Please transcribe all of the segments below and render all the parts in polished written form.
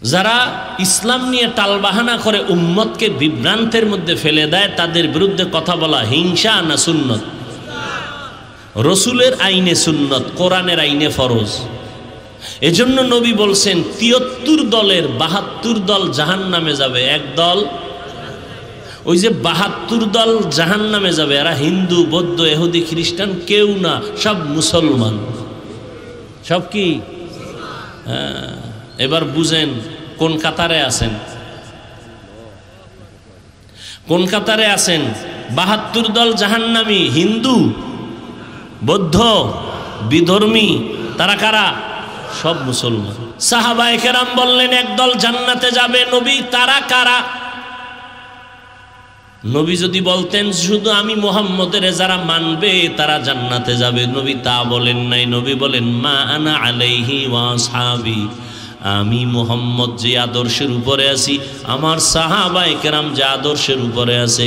যারা ইসলাম নিয়ে টালবাহানা করে উম্মতকে বিভ্রান্তের মধ্যে ফেলে দেয়, তাদের বিরুদ্ধে কথা বলা হিংসা না সুন্নত? রসুলের আইনে সুন্নত, কোরআনের আইনে ফরজ। এজন্য নবী বলছেন ৭৩ দলের ৭২ দল জাহান্নামে যাবে, এক দল, ওই যে ৭২ দল জাহান্নামে যাবে, এরা হিন্দু, বৌদ্ধ, ইহুদি, খ্রিস্টান কেউ না, সব মুসলমান। সব কি? এবার বুঝেন কোন কাতারে আছেন, কোন কাতারে আছেন। ৭২ দল জাহান্নামী, হিন্দু, বৌদ্ধ, বিধর্মী, তারা কারা? সব মুসলমান। সাহাবায়ে কেরাম বললেন একদল জান্নাতে যাবে। নবী, তারা কারা? নবী যদি বলতেন শুধু আমি মুহাম্মদের যারা মানবে তারা জান্নাতে যাবে, নবী তা বলেন নাই। নবী বলেন মা আনা আলাইহি ওয়া আসহাবি, আমি মুহাম্মদ যে আদর্শের উপরে আছি, আমার সাহাবায়ে কেরাম যে আদর্শের উপরে আছে,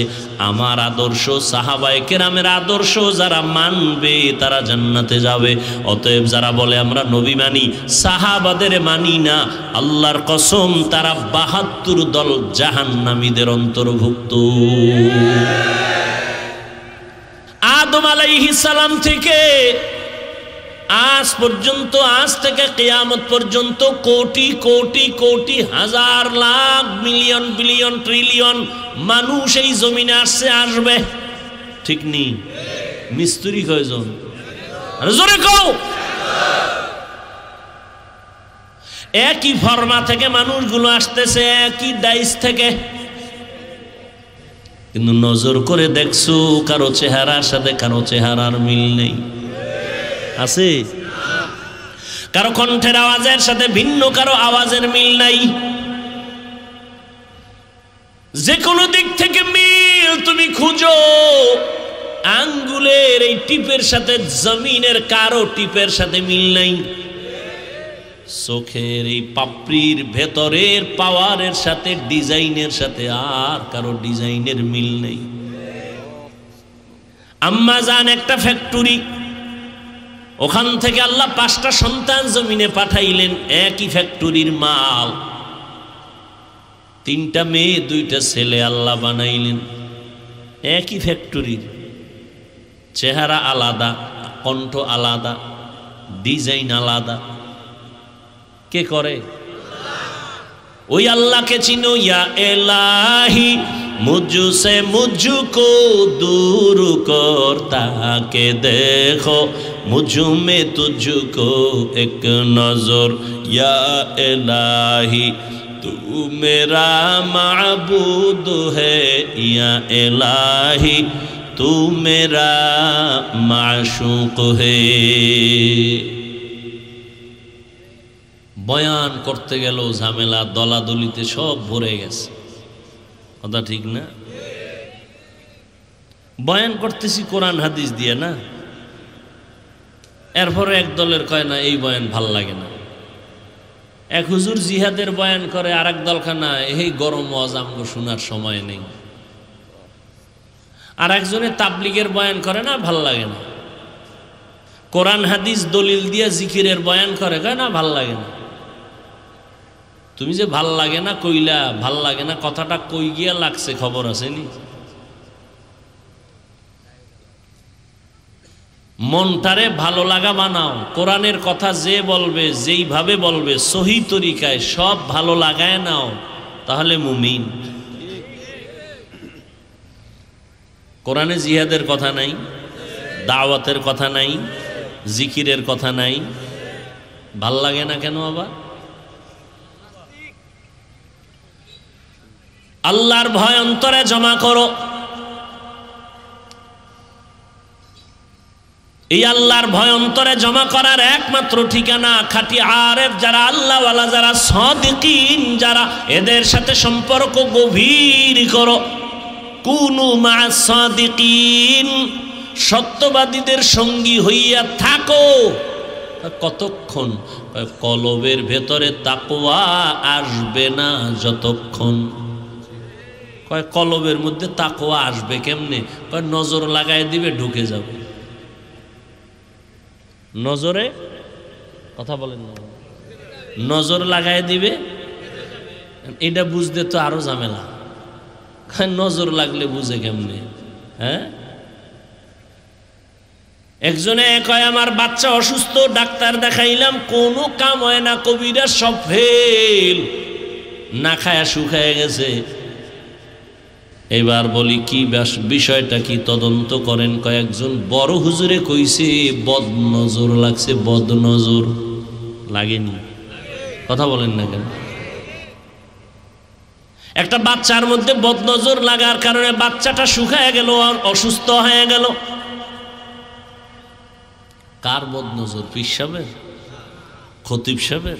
আমার আদর্শ সাহাবায়ে কেরামের আদর্শ যারা মানবে তারা জান্নাতে যাবে। অতএব যারা বলে আমরা নবী মানি, সাহাবাদের মানি না, আল্লাহর কসম তারা ৭২ দল জাহান্নামীদের অন্তর্ভুক্ত। আদম আলাইহিস সালাম থেকে আজ পর্যন্ত, আজ থেকে কিয়ামত পর্যন্ত কোটি কোটি কোটি হাজার লাখ মিলিয়ন বিলিয়ন ট্রিলিয়ন মানুষ এই জমিনে আসছে, আসবে, ঠিক নেই? মিস্ত্রি কয়জন? জোরে কও। একই ফর্মা থেকে মানুষগুলো আসতেছে, একই ডাইস থেকে, কিন্তু নজর করে দেখছো কারো চেহারার সাথে কারো চেহারার মিল নেই? আছে? কারো কণ্ঠের আওয়াজের সাথে ভিন্ন কারো আওয়াজের মিল নাই। যে কোনো দিক থেকে মিল তুমি খুঁজো, আঙ্গুলের এই টিপের সাথে জমিনের কারো টিপের সাথে মিল নাই। চোখের এই পাপড়ির ভেতরের পাওয়ারের সাথে, ডিজাইনের সাথে আর কারো ডিজাইনের মিল নেই। আম্মা জান একটা ফ্যাক্টরি, ওখান থেকে আল্লাহ 5টা সন্তান জমিনে পাঠাইলেন, একই ফ্যাক্টরির মাল, 3টা মেয়ে 2টা ছেলে আল্লাহ বানাইলেন, একই ফ্যাক্টরির, চেহারা আলাদা, কণ্ঠ আলাদা, ডিজাইন আলাদা। কে করে? ওই আল্লাহকে চিনো। ইয়া এলাহি মুঝসে মুঝকো दूर करता के देखो मुझ में तुझको एक नजर या इलाही तू मेरा माबूद है या इलाही तू मेरा माशूक है। বয়ান করতে গেল ঝামেলা, দলাদলিতে সব ভরে গেছে, কথা ঠিক না? বয়ান করতেছি কোরআন হাদিস দিয়ে না, এরপরে এক দলের কয় না এই বয়ান ভাল লাগে না। এক হুজুর জিহাদের বয়ান করে, আর এক দলখানা এই গরম ওয়াজ আমগো শোনার সময় নেই। আর একজনে তাবলিগের বয়ান করে না, ভাল লাগে না। কোরআন হাদিস দলিল দিয়ে জিকিরের বয়ান করে, কয় না ভাল লাগে না। তুমি যে ভাল লাগে না কইলা, ভাল লাগে না কথাটা কই গিয়া লাগছে খবর আছে নি? মনটারে ভালো লাগা বানাও। কোরআনের কথা যে বলবে, যেইভাবে বলবে, সহি তরিকায় সব ভালো লাগায় নাও, তাহলে মুমিন। কোরআনে জিহাদের কথা নাই, দাওয়াতের কথা নাই, জিকিরের কথা নাই, ভাল লাগে না কেন আবার? আল্লাহর ভয় অন্তরে জমা করো। এই আল্লাহর ভয় অন্তরে জমা করার একমাত্র ঠিকানা খাঁটি আরেফ যারা, আল্লাহওয়ালা যারা, সাদিকিন যারা, এদের সাথে সম্পর্ক গভীর করো। কুনু মা'আস সাদিকিন, সত্যবাদীদের সঙ্গী হইয়া থাকো। কতক্ষণ? কলবের ভেতরে তাকওয়া আসবে না যতক্ষণ। কয় কলবের মধ্যে তাকওয়া আসবে কেমনে? কয় নজর লাগাই দিবে, ঢুকে যাবে। নজরে কথা বলেন না, নজর লাগাই দিবে, এটা বুঝতে তো আরো ঝামেলা, নজর লাগলে বুঝে কেমনে? হ্যাঁ, একজনে কয় আমার বাচ্চা অসুস্থ, ডাক্তার দেখাইলাম, কোনো কাম হয় না, কবিরা সব ফেল, না খায়া শুকায় গেছে। এবার বলি কি বিষয়টা কি, তদন্ত করেন। কয়েকজন বড় হুজুরে কইছে বদনজর লাগছে। বদনজর লাগেনি? কথা বলেন না কেন? একটা বাচ্চার মধ্যে বদনজর লাগার কারণে বাচ্চাটা শুকায় গেল আর অসুস্থ হয়ে গেল। কার বদনজর? পীর সাহেবের? খতিব সাহেবের?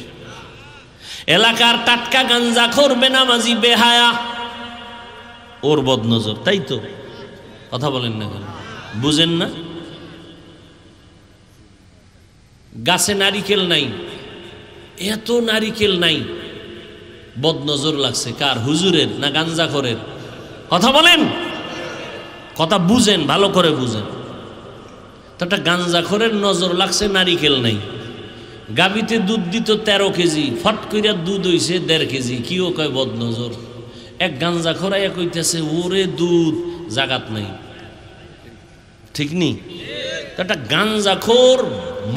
এলাকার টাটকা গাঞ্জাখোর বেনামাজি বেহায়া, ওর বদনজর, তাই তো? কথা বলেন না কেন? বুঝেন না? গাছে নারিকেল নাই, এত নারিকেল নাই, বদনজর লাগছে কার? হুজুরের না গাঞ্জাখোরের? কথা বলেন, কথা বুঝেন, ভালো করে বুঝেন। তো একটা গাঞ্জাখোরের নজর লাগছে, নারিকেল নাই। গাবিতে দুধ দিত 13 কেজি, ফট কইরা দুধ হইছে 1.5 কেজি, কিও কয় বদনজর। এক গাঞ্জাখোর আইয়া কইতেছে ওরে দুধ জাগাত নাই, ঠিক নি? একটা গাঞ্জাখোর,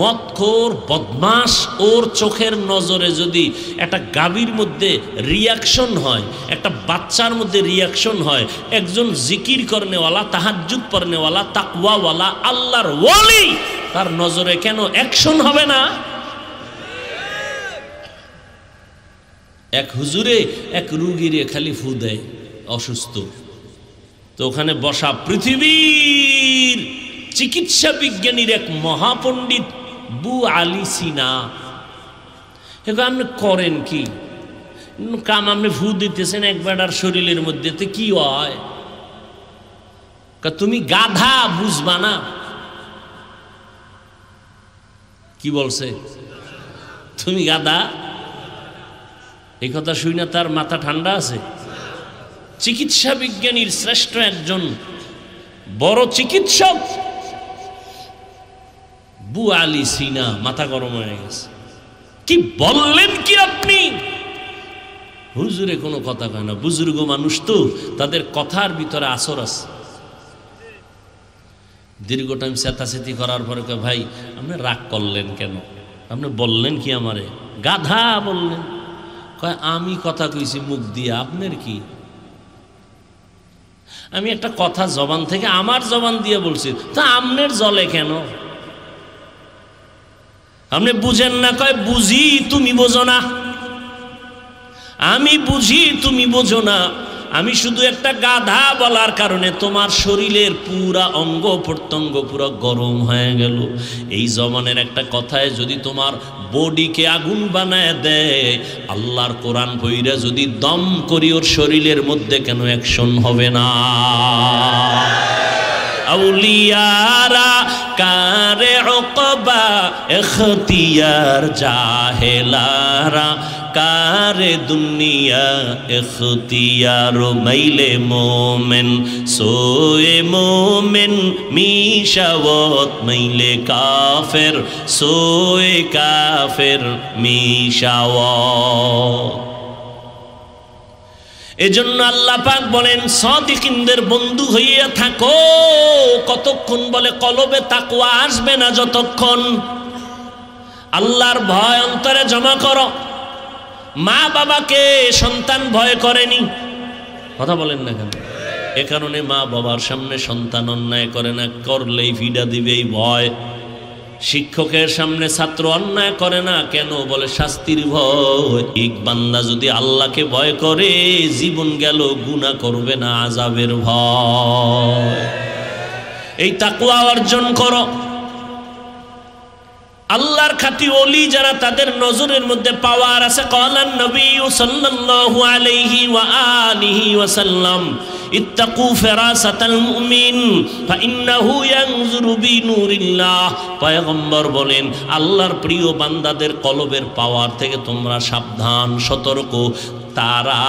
মদখোর, বদমাস, ওর চোখের নজরে যদি একটা গাভীর মধ্যে রিয়াকশন হয়, একটা বাচ্চার মধ্যে রিয়াকশন হয়, একজন জিকির করনেওয়ালা, তাহাজ্জুদ পড়নেওয়ালা, তাকওয়াওয়ালা, আল্লাহর ওয়ালি, তার নজরে কেন অ্যাকশন হবে না? এক হুজুরে এক রুগীরে খালি ফু দেয়, অসুস্থ। তো ওখানে বসা পৃথিবীর চিকিৎসা বিজ্ঞানীর এক মহাপণ্ডিত বু আলী সিনা, আপনি করেন কি কাম? আপনি ফু দিতেছেন একবার আর শরীরের মধ্যে কি হয়? তুমি গাধা, বুঝবা না। কি বলছে? তুমি গাধা? এই কথা শুই না তার মাথা ঠান্ডা আছে? চিকিৎসা বিজ্ঞানীর শ্রেষ্ঠ একজন বড় চিকিৎসক বু আলী সিনা মাথা গরম হয়ে গেছে। কি বললেন কি আপনি? হুজুরে কোনো কথা কয় না, বুজুর্গ মানুষ তো, তাদের কথার ভিতরে আসর আছে। দীর্ঘ টাইম চেতাচেতি করার পরে কয় ভাই আপনি রাগ করলেন কেন? আপনি বললেন কি আমারে? গাধা বললেন। কয় আমি কথা কইছি মুখ দিয়ে, আপনার কি? আমি একটা কথা জবান থেকে আমার জবান দিয়ে বলছি, তা আমনের জলে কেন? আপনি বুঝেন না? কয় বুঝি, তুমি বোঝো না। আমি বুঝি, তুমি বোঝো না। আমি শুধু একটা গাধা বলার কারণে তোমার শরীরের পুরা অঙ্গ প্রত্যঙ্গ পুরো গরম হয়ে গেল। এই জবানের একটা কথায় যদি তোমার বডিকে আগুন বানায় দেয়, আল্লাহর কোরআন পইরা যদি দম করি ওর শরীরের মধ্যে কেন অ্যাকশন হবে না? আউলিয়ারা কারে উকবা ইখতিয়ার, জাহেলারা কারে দুনিয়া ইখতিয়ার। মাইলে মোমেন সোয়ে মোমেন মিশাওয়াত, মাইলে কাফের সোয়ে কাফের মিশাওয়াত। এজন্য আল্লাহ পাক বলেন সাদিকিনদের বন্ধু হইয়া থাকো। কতক্ষণ? বলে কলবে তাকওয়া আসবে না যতক্ষণ আল্লাহর ভয় অন্তরে জমা করো। মা বাবাকে সন্তান ভয় করেনি, কথা বলেন না কেন? এ কারণে মা বাবার সামনে সন্তান অন্যায় করে না, করলেই ভিডা দিবে এই ভয়। শিক্ষকের সামনে ছাত্র অন্যায় করে না কেন? বলে শাস্তির ভয়। এক বান্দা যদি আল্লাহকে ভয় করে জীবন গেল, গুনাহ করবে না, আযাবের ভয়। এই তাকওয়া অর্জন করো। আল্লাহর খাঁটি ওলি যারা, তাদের নজরের মধ্যে পাওয়ার আছে। ক্বালান নবী সাল্লাল্লাহু আলাইহি ওয়া আলিহি ওয়াসাল্লাম ইত্তাকু ফিরাসাতাল মুমিন ফাইন্নাহু ইয়ানজুরু বিনুরিল্লাহ। পয়গম্বর বলেন আল্লাহর প্রিয় বান্দাদের কলবের পাওয়ার থেকে তোমরা সাবধান, সতর্ক। তারা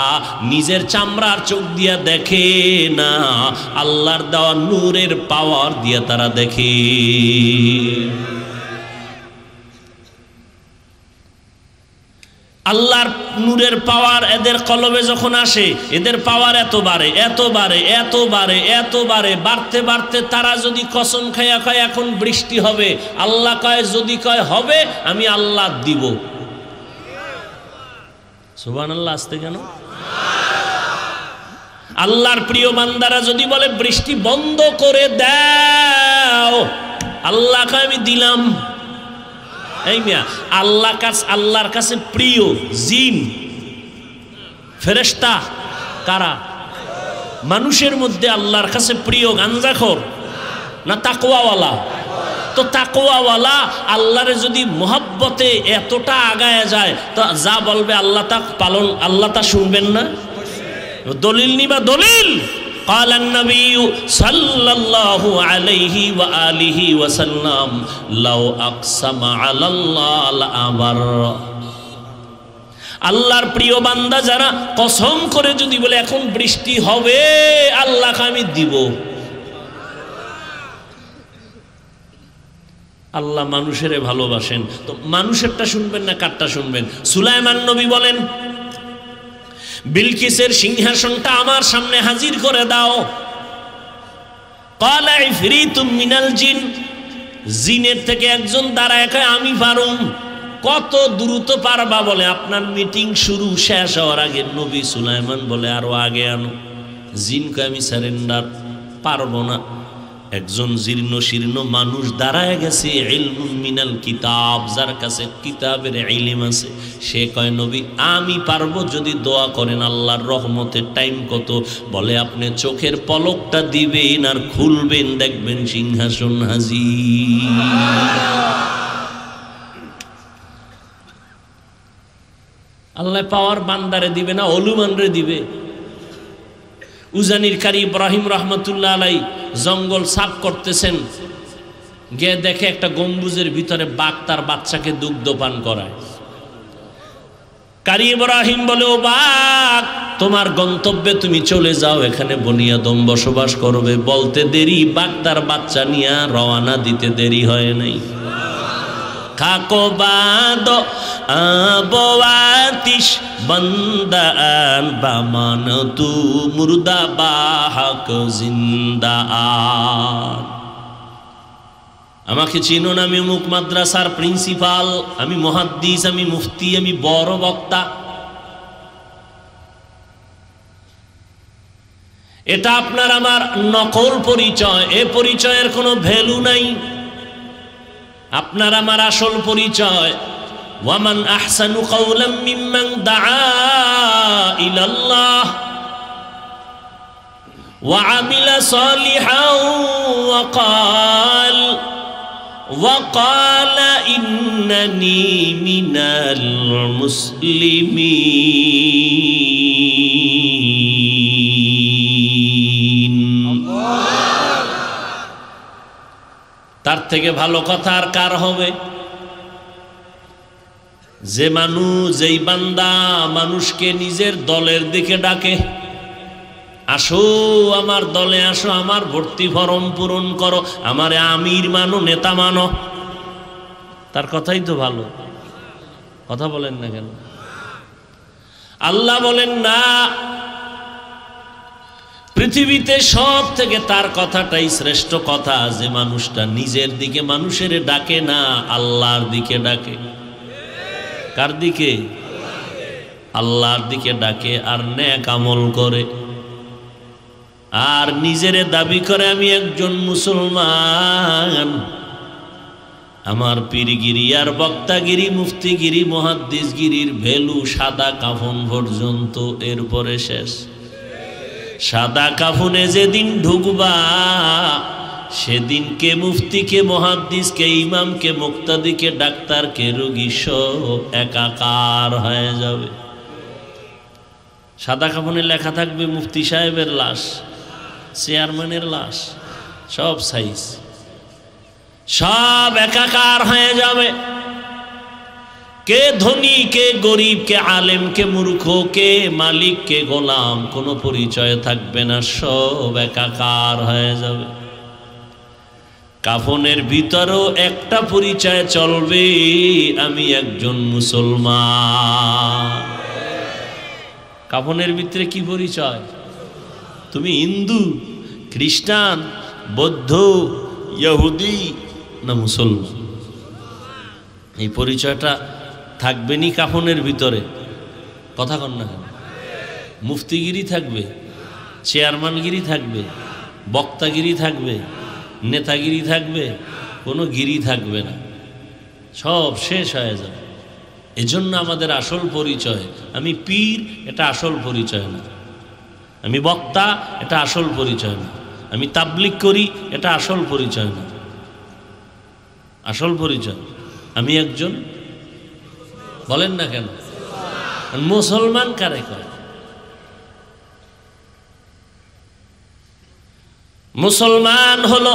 নিজের চামড়ার চোখ দিয়া দেখে না, আল্লাহর দেওয়া নূরের পাওয়ার দিয়া তারা দেখে। আল্লাহর নূরের পাওয়ার এদের কলবে যখন আসে, এদের পাওয়ার এত বাড়ে, এত বাড়ে, এত বাড়ে, এত বাড়ে, বাড়তে বাড়তে তারা যদি কসম খাইয়া কয় এখন বৃষ্টি হবে, আল্লাহ কয় যদি কয় হবে আমি আল্লাহ দিব। সুবহানাল্লাহ। আসতে কেন? আল্লাহর প্রিয় বান্দারা যদি বলে বৃষ্টি বন্ধ করে দাও, আল্লাহ কয় আমি দিলাম। এই মিয়া, আল্লাহর কাছে প্রিয় জিন ফেরেশতা কারা? মানুষের মধ্যে আল্লাহর কাছে প্রিয় গাঞ্জাখোর না তাকওয়াওয়ালা? তো তাকওয়াওয়ালা আল্লাহরে যদি মুহাব্বতে এতটা আগায় যায়, তো যা বলবে আল্লাহ তা পালন, আল্লাহ তা শুনবেন না? দলিল নিবা দলিল। قال النبي صلى الله عليه وآله وسلم لو أقسم على الله لأبر। আল্লাহর প্রিয় বান্দা যারা কসম করে যদি বলে এখন বৃষ্টি হবে, আল্লাহকে আমি দিব। আল্লাহ মানুষেরে ভালোবাসেন, তো মানুষেরটা শুনবেন না কারটা শুনবেন? সুলাইমান নবী বলেন বিলকিসের সিংহাসনটা আমার সামনে হাজির করে দাও। ক্বালা ইফরিতুম মিনাল জিন, জিনের থেকে একজন দাঁড়ায় কয় আমি পারুম। কত দ্রুত পারবা? বলে আপনার মিটিং শুরু শেষ হওয়ার আগে। নবী সুলাইমান বলে আরো আগে আনো। জিন কয় আমি সারেন্ডার, পারবো না। একজন জীর্ণ শীর্ণ মানুষ দাঁড়ায় গেছে, ইলমুম মিনাল কিতাব, যার কাছে কিতাবের ইলম আছে, সে কয় নবী আমি পারবো যদি দোয়া করেন। আল্লাহর রহমতের টাইম কত? বলে আপনি চোখের পলকটা দিবেন আর খুলবেন, দেখবেন সিংহাসন হাজির। আল্লাহ পাওয়ার বান্দারে দিবে না, অলুমানরে দিবে। উজানির কারি ইব্রাহিম রহমতুল্লাহ আলাই জঙ্গল সাফ করতেছেন, গিয়ে দেখে একটা গম্বুজের ভিতরে বাঘ তার বাচ্চাকে দুগ্ধ পান করায়। কারি ইব্রাহিম বলে ও বাঘ, তোমার গন্তব্যে তুমি চলে যাও, এখানে বনি আদম বসবাস করবে। বলতে দেরি, বাঘ তার বাচ্চা নিয়ে রওনা দিতে দেরি হয় নাই। খাকো বাদ আবওয়াতিশ বন্দান বামান তু মুর্দা বাহক জিন্দা। আমাকে চিনো না? আমি মুখ মাদ্রাসার প্রিন্সিপাল, আমি মুহাদ্দিস, আমি মুফতি, আমি বড় বক্তা। এটা আপনার আমার নকল পরিচয়, এ পরিচয়ের কোনো ভ্যালু নাই। আপনার আমার আসল পরিচয় ওয়ামান আহসানু কাওলাম মিম্মান দাআ ইলাল্লাহ ওয়া আমিলা সালিহান ওয়া ক্বালা ইন্নানি মিনাল মুসলিমিন। তার থেকে ভালো কথা আর কার হবে? যে মানুষ, যেই বান্দা মানুষকে নিজের দলের দিকে ডাকে, আসো আমার দলে আসো, আমার ভর্তি ফরম পূরণ করো, আমারে আমির মানো, নেতা মানো, তার কথাই তো ভালো। কথা বলেন না কেন? আল্লাহ বলেন না, পৃথিবীতে সব থেকে তার কথাটাই শ্রেষ্ঠ কথা, যে মানুষটা নিজের দিকে মানুষের ডাকে না, আল্লাহর দিকে ডাকে। কার দিকে? আল্লাহর দিকে ডাকে আর নেক আমল করে, আর নিজের দাবি করে আমি একজন মুসলমান। আমার পীরগিরি আর বক্তাগিরি, মুফতিগিরি, মুহাদ্দিসগিরির ভ্যালু সাদা কাফন পর্যন্ত, এরপরে শেষ। সাদা কাফনে যেদিন ঢুকবা, সেদিন কে মুফতি, কে মুহাদ্দিস, কে ইমাম, কে মুক্তাদি, কে ডাক্তার, কে রোগী সব একাকার হয়ে যাবে। সাদা কাফনে লেখা থাকবে মুফতি সাহেবের লাশ, চেয়ারম্যানের লাশ, সব সাইজ, সব একাকার হয়ে যাবে। কে ধনী, কে গরিব, কে আলেম, কে মূর্খ, কে মালিক, কে গোলাম, কোনো পরিচয় থাকবে না, সব একাকার হয়ে যাবে। কাফনের ভিতরেও একটা পরিচয় চলবে, আমি একজন মুসলমান। কাফনের ভিতরে কি পরিচয়? তুমি হিন্দু, খ্রিস্টান, বৌদ্ধ, ইহুদি না মুসলমান? এই পরিচয়টা থাকবে নি কাফনের ভিতরে? কথা কন না কেন? মুফতিগিরি থাকবে, চেয়ারম্যানগিরি থাকবে, বক্তাগিরি থাকবে, নেতাগিরি থাকবে, কোনো গিরি থাকবে না, সব শেষ হয়ে যাবে। এজন্য আমাদের আসল পরিচয়, আমি পীর, এটা আসল পরিচয় না। আমি বক্তা, এটা আসল পরিচয় না। আমি তাবলিগ করি, এটা আসল পরিচয় না। আসল পরিচয় আমি একজন, বলেন না কেন? মুসলমান কারে কয়? মুসলমান হলো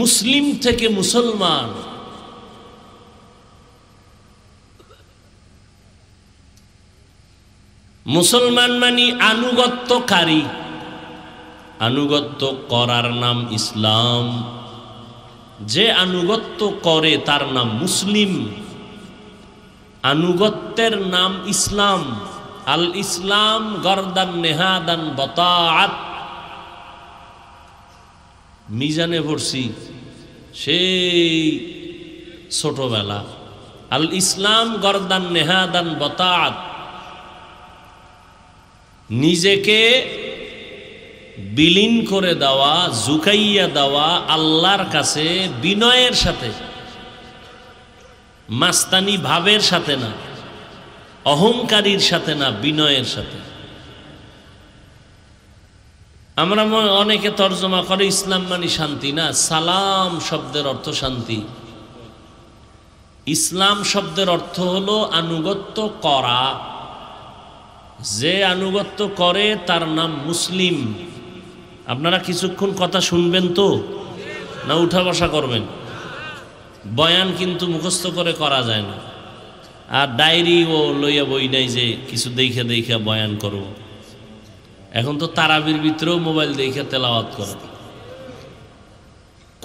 মুসলিম থেকে মুসলমান। মুসলমান মানে আনুগত্যকারী। আনুগত্য করার নাম ইসলাম। যে আনুগত্য করে তার নাম মুসলিম। আনুগত্যের নাম ইসলাম। আল ইসলাম গরদান নেহাদান বতাআত। মিজানে পড়ছি সেই ছোটবেলা, আল ইসলাম গরদান নেহাদান বতাআত। নিজেকে বিলীন করে দেওয়া, ঝুঁকাইয়া দেওয়া আল্লাহর কাছে বিনয়ের সাথে, মাস্তানি ভাবের সাথে না, অহংকারীর সাথে না, বিনয়ের সাথে। আমরা অনেকে তর্জমা করে ইসলাম মানে শান্তি। না, সালাম শব্দের অর্থ শান্তি। ইসলাম শব্দের অর্থ হলো আনুগত্য করা। যে আনুগত্য করে তার নাম মুসলিম। আপনারা কিছুক্ষণ কথা শুনবেন তো, না উঠা বসা করবেন? বয়ান কিন্তু মুখস্থ করে করা যায় না, আর ডায়েরি ও লইয়া বই নাই যে কিছু দেখে দেখে বয়ান করব। এখন তো তারাবির ভিতরেও মোবাইল দেখে তেলাওয়াত করে।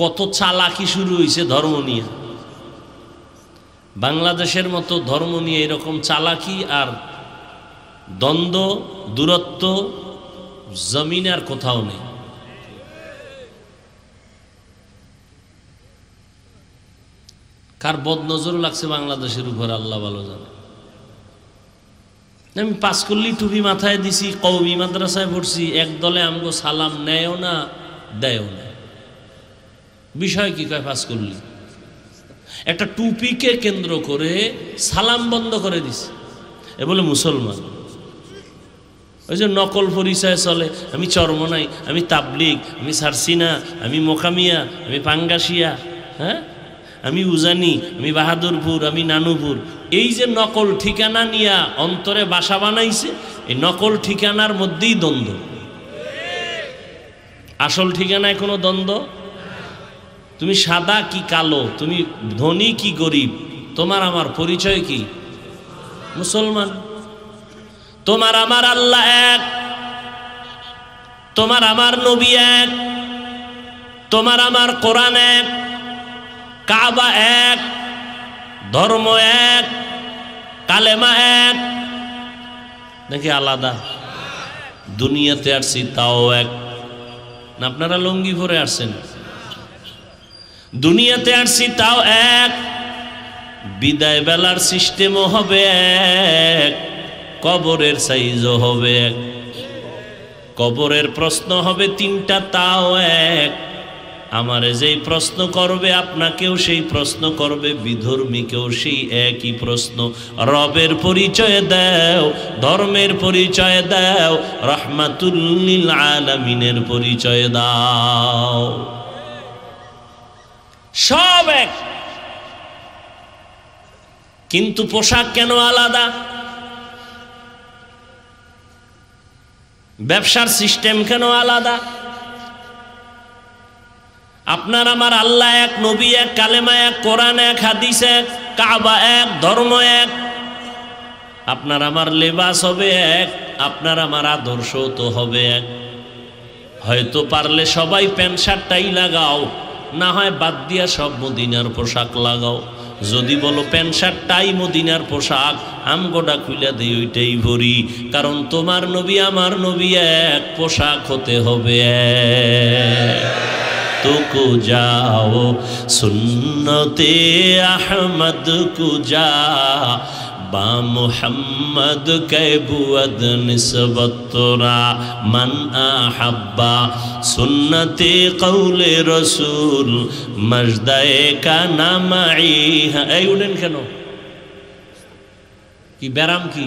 কত চালাকি শুরু হয়েছে ধর্ম নিয়ে। বাংলাদেশের মতো ধর্ম নিয়ে এরকম চালাকি আর দ্বন্দ্ব, দূরত্ব জমিনে আর কোথাও নেই। কার বদনজর লাগছে বাংলাদেশের উপর আল্লাহ ভালো জানে। আমি পাঁচকল্লি টুপি মাথায় দিছি, কওমি মাদ্রাসায় পড়ছি, এক দলে আমগো সালাম নেয়ও না, দেয়ও না। বিষয় কি কয়? পাঁচকল্লি একটা টুপিকে কেন্দ্র করে সালাম বন্ধ করে দিছে, এ বলে মুসলমান। ওই যে নকল পরিচয় চলে, আমি চরমনাই, আমি তাবলিগ, আমি সারসিনা, আমি মোকামিয়া, আমি পাঙ্গাসিয়া, হ্যাঁ, আমি উজানি, আমি বাহাদুরপুর, আমি নানুপুর। এই যে নকল ঠিকানা নিয়া অন্তরে বাসা বানাইছে, এই নকল ঠিকানার মধ্যেই দ্বন্দ্ব। আসল ঠিকানায় কোনো দ্বন্দ্ব। তুমি সাদা কি কালো, তুমি ধনী কি গরিব, তোমার আমার পরিচয় কি? মুসলমান। তোমার আমার আল্লাহ এক, তোমার আমার নবী এক, তোমার আমার কোরআন এক, কাবা এক, ধর্ম এক, কালেমা এক, নাকি আলাদা? দুনিয়াতে আসছি তাও এক না? আপনারা লুঙ্গি পরে আসছেন। দুনিয়াতে আসছি তাও এক। বিদায় বেলার সিস্টেমও হবে এক, কবরের সাইজও হবে এক। কবরের প্রশ্ন হবে তিনটা, তাও এক। আমারে যেই প্রশ্ন করবে আপনাকেও সেই প্রশ্ন করবে, বিধর্মীকেও সেই একই প্রশ্ন। রবের পরিচয় দাও, ধর্মের পরিচয় দাও, রাহমাতুল লিল আলামিনের পরিচয় দাও। সব এক, কিন্তু পোশাক কেন আলাদা? ব্যবসার সিস্টেম কেন আলাদা? আপনার আমার আল্লাহ এক, নবী এক, কালেমা এক, কোরআন এক, হাদিস এক, কাবা এক, ধর্ম এক। আপনার আমার লেবাস হবে এক, আপনার আমার আদর্শ তো হবে এক। হয়তো পারলে সবাই প্যান্ট শার্টটাই লাগাও, না হয় বাদ দিয়া সব মদিনার পোশাক লাগাও। যদি বলো প্যান্ট শার্টটাই মদিনার পোশাক, আমগোটা খুলে দেই ওইটাই ভরি, কারণ তোমার নবী আমার নবী এক, পোশাক হতে হবে তো যাও সুন্নতে আহমদ কুজা বা মুহাম্মদ কে বুয়দ নিসবত তোরা মান আহাব্বা সুন্নতে কৌলে রসুল মজদায়ে কা নামাই। এই উঠেন কেন, কি ব্যারাম কি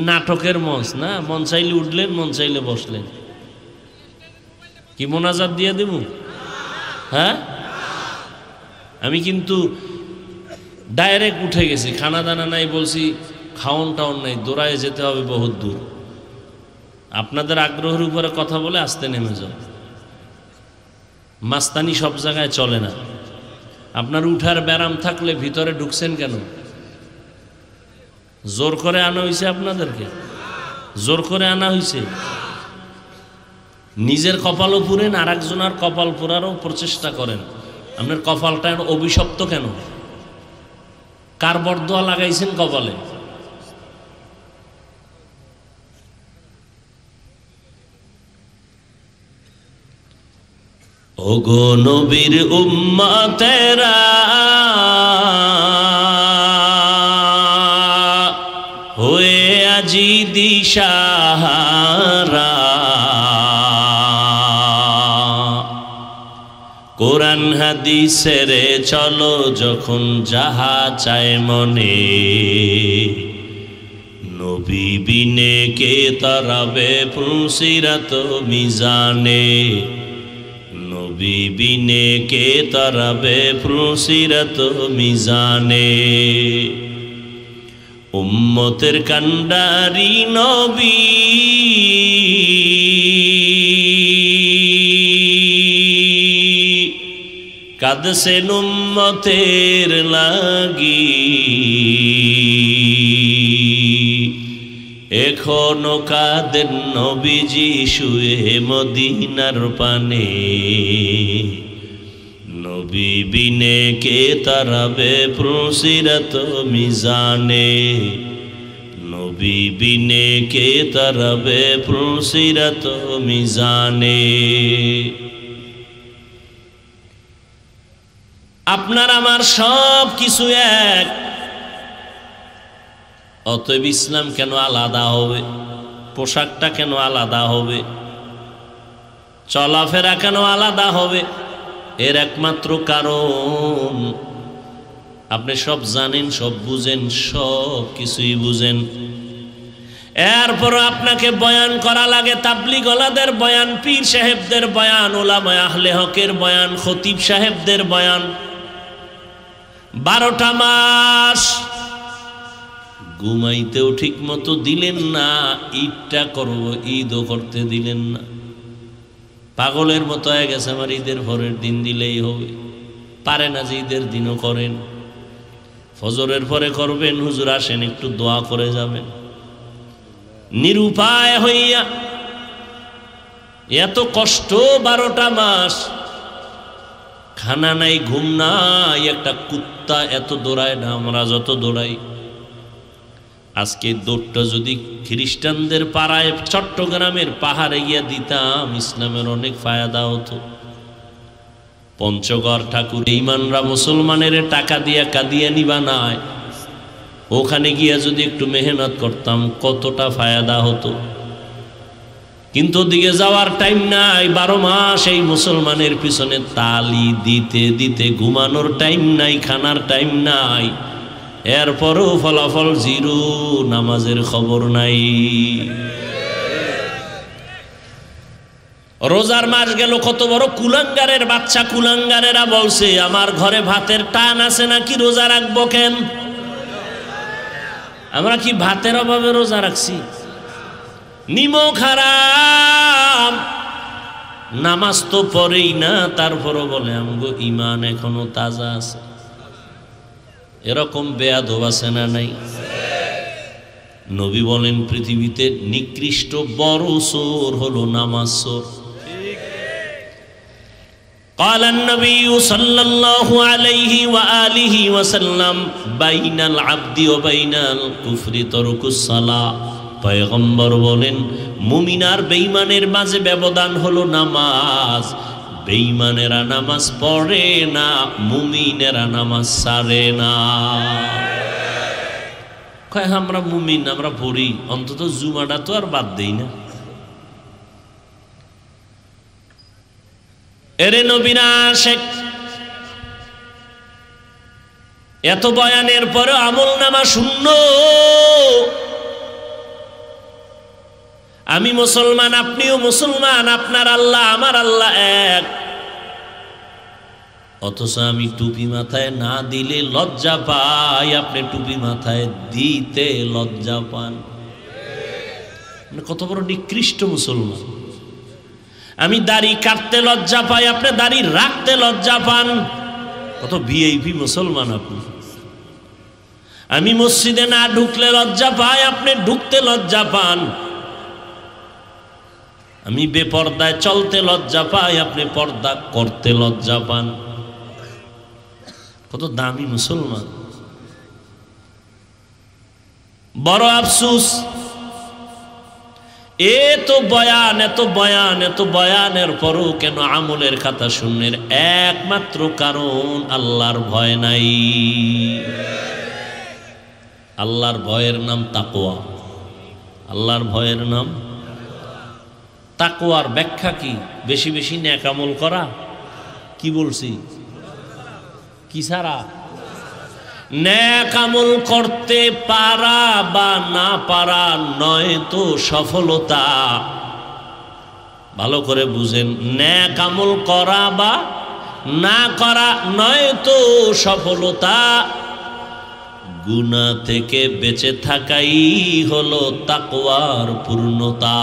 নাটকের মঞ্চ না? মন চাইলে উঠলেন, মন চাইলে বসলেন। কি মোনাজাত দিয়ে দেব? হ্যাঁ, আমি কিন্তু ডাইরেক্ট উঠে গেছি, খানা দানা নাই, বলছি খাওন টাউন নাই, দৌড়ায় যেতে হবে বহুত দূর। আপনাদের আগ্রহের উপরে কথা বলে আসতে নেমে যাও। মাস্তানি সব জায়গায় চলে না। আপনার উঠার ব্যারাম থাকলে ভিতরে ঢুকছেন কেন? জোর করে আনা হয়েছে আপনাদেরকে? জোর করে আনা হয়েছে? নিজের কপালও পুরেন, আর একজনের কপাল পুরারও প্রচেষ্টা করেন। আপনার কপালটা অভিশপ্ত কেন? কার বরদোয়া লাগাইছেন কপালে? ওগো নবীর উম্মতেরা হয়ে আজি দিশাহারা, কোরআন হাদিসের চলো যখন যাহা চায় মনে, নবী বিনে কে তারাবে পুলসিরাত মিজানে, নবী বিনে কে তারাবে পুলসিরাত মিজানে। উম্মতের কান্ডারি নবী কাঁদছেন উম্মতের লাগি, এখনো কাঁদেন নবীজি শুয়ে মদিনার পানে, নবী বিনে কে তারাবে পুলসিরাত মিজানে, নবী বিনে কে তারাবে পুলসিরাত মিজানে। আপনার আমার সব কিছু এক, অতএব ইসলাম কেন আলাদা হবে? পোশাকটা কেন আলাদা হবে? চলাফেরা কেন আলাদা হবে? এর একমাত্র কারণ আপনি সব জানেন, সব বুঝেন, সব কিছুই বুঝেন, এরপর আপনাকে বয়ান করা লাগে। তাবলীগওয়ালাদের বয়ান, পীর সাহেবদের বয়ান, উলামায়ে আহলে হকের বয়ান, খতিব সাহেবদের বয়ান। 12টা মাস ঘুমাইতেও ঠিক মতো দিলেন না, ঈদটা করব ঈদও করতে দিলেন না। পাগলের মতো হয়ে গেছে, আমার ঈদের পরের দিন দিলেই হবে। পারে না যে ঈদের দিনও করেন, ফজরের পরে করবেন, হুজুর আসেন একটু দোয়া করে যাবেন। নিরুপায় হইয়া এত কষ্ট, 12টা মাস খানা নাই, ঘুম নাই, একটা কুত্তা এত দৌড়ায় না আমরা যত দৌড়াই। আজকে দৌড়টা যদি খ্রিস্টানদের পাড়ায় চট্টগ্রামের পাহাড়ে গিয়া দিতাম, ইসলামের অনেক ফায়দা হতো। পঞ্চগড় ঠাকুর ইমানরা মুসলমানের টাকা দিয়া কাঁদিয়া নিবা নাই, ওখানে গিয়া যদি একটু মেহনত করতাম কতটা ফায়দা হতো। কিন্তু ওদিকে যাওয়ার টাইম নাই, 12 মাস এই মুসলমানের পিছনে তালি দিতে দিতে ঘুমানোর টাইম নাই, খানার টাইম নাই, এরপরও ফলাফল জিরো, নামাজের খবর নাই। রোজার মাস গেল, কত বড় কুলাঙ্গারের বাচ্চা কুলাঙ্গারেরা বলছে আমার ঘরে ভাতের টান আছে নাকি, রোজা রাখবো কেন? আমরা কি ভাতের অভাবে রোজা রাখছি? নিমক হারাম, নামাজ তো পড়েই না, তারপরও বলে আমগো ইমান এখনো তাজা আছে। এরকম বেয়াদব আছে না নাই? নবী বলেন পৃথিবীতে নিকৃষ্ট বড় চোর হলো নামাজ চোর। قال النبي صلى الله عليه وآله وسلم بين العبد وبين الكفر ترك الصلاة। পয়গম্বর বলেন মুমিন আর বেঈমানের মাঝে ব্যবধান হলো নামাজ। বেঈমানেরা নামাজ পড়ে না, মুমিনেরা নামাজ ছাড়ে না। কয় আমরা মুমিন, আমরা পড়ি, অন্তত জুমাটা তো আর বাদ দেই না। এরে নবীনা শেখ, এত বয়ানের পরে আমল নামা শূন্য। আমি মুসলমান, আপনিও মুসলমান, আপনার আল্লাহ আমার আল্লাহ এক। অথচ আমি টুপি মাথায় না দিলে লজ্জা পাই, আপনি টুপি মাথায় দিতে লজ্জা পান। কত বড় নিকৃষ্ট মুসলমান। আমি দাড়ি কাটতে লজ্জা পাই, আপনি দাড়ি রাখতে লজ্জা পান। কত ভিআইপি মুসলমান আপনি। আমি মসজিদে না ঢুকলে লজ্জা পাই, আপনি ঢুকতে লজ্জা পান। আমি বেপর্দায় চলতে লজ্জা পাই, আপনি পর্দা করতে লজ্জা পান। কত দামি মুসলমান। বড় আফসোস, এত বয়ান এত বয়ান এত বয়ানের পরও কেন আমলের খাতা শূন্যের? একমাত্র কারণ আল্লাহর ভয় নাই। আল্লাহর ভয়ের নাম তাকওয়া। আল্লাহর ভয়ের নাম তাকওয়ার ব্যাখ্যা কি? বেশি বেশি নেক আমল করা। কি বলছি? কি ছাড়া? নেক আমল করতে পারা বা না পারা নয় তো সফলতা। ভালো করে বুঝেন, নেক আমল করা বা না করা নয় তো সফলতা। গুনাহ থেকে বেঁচে থাকাই হলো তাকওয়ার পূর্ণতা।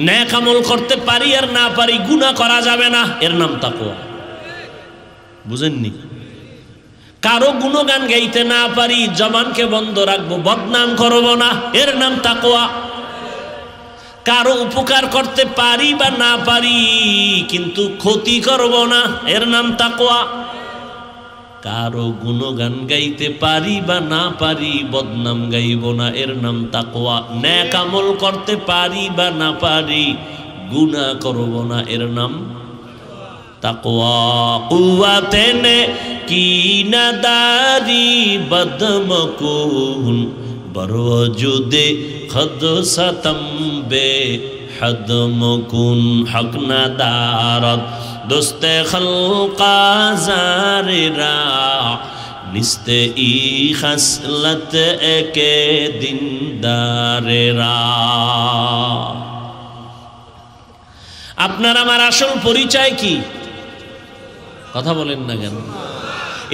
নেক আমল করতে পারি আর না পারি, গুনাহ করা যাবে না, এর নাম তাকওয়া। বুঝেননি? কারো গুণগান গাইতে না পারি, জবানকে বন্ধ রাখবো, বদনাম করব না, এর নাম তাকওয়া। কারো উপকার করতে পারি বা না পারি, কিন্তু ক্ষতি করব না, এর নাম তাকওয়া। কারো গুণগান গাইতে পারি বা না পারি, বদনাম গাইব না, এর নাম তাকওয়া। নেক আমল করতে পারি বা না পারি, গুনাহ করব না, এর নাম তাকওয়া। কুওয়াতে নে কি নাদারি বদমকুন বরওজুদে খদ সতম্বে হদমকুন হক নাদারত দোস্তে খলকা জারেরা নিস্তে ই খসলত একে দিনদারেরা। আপনার আমার আসল পরিচয় কি? কথা বলেন না কেন?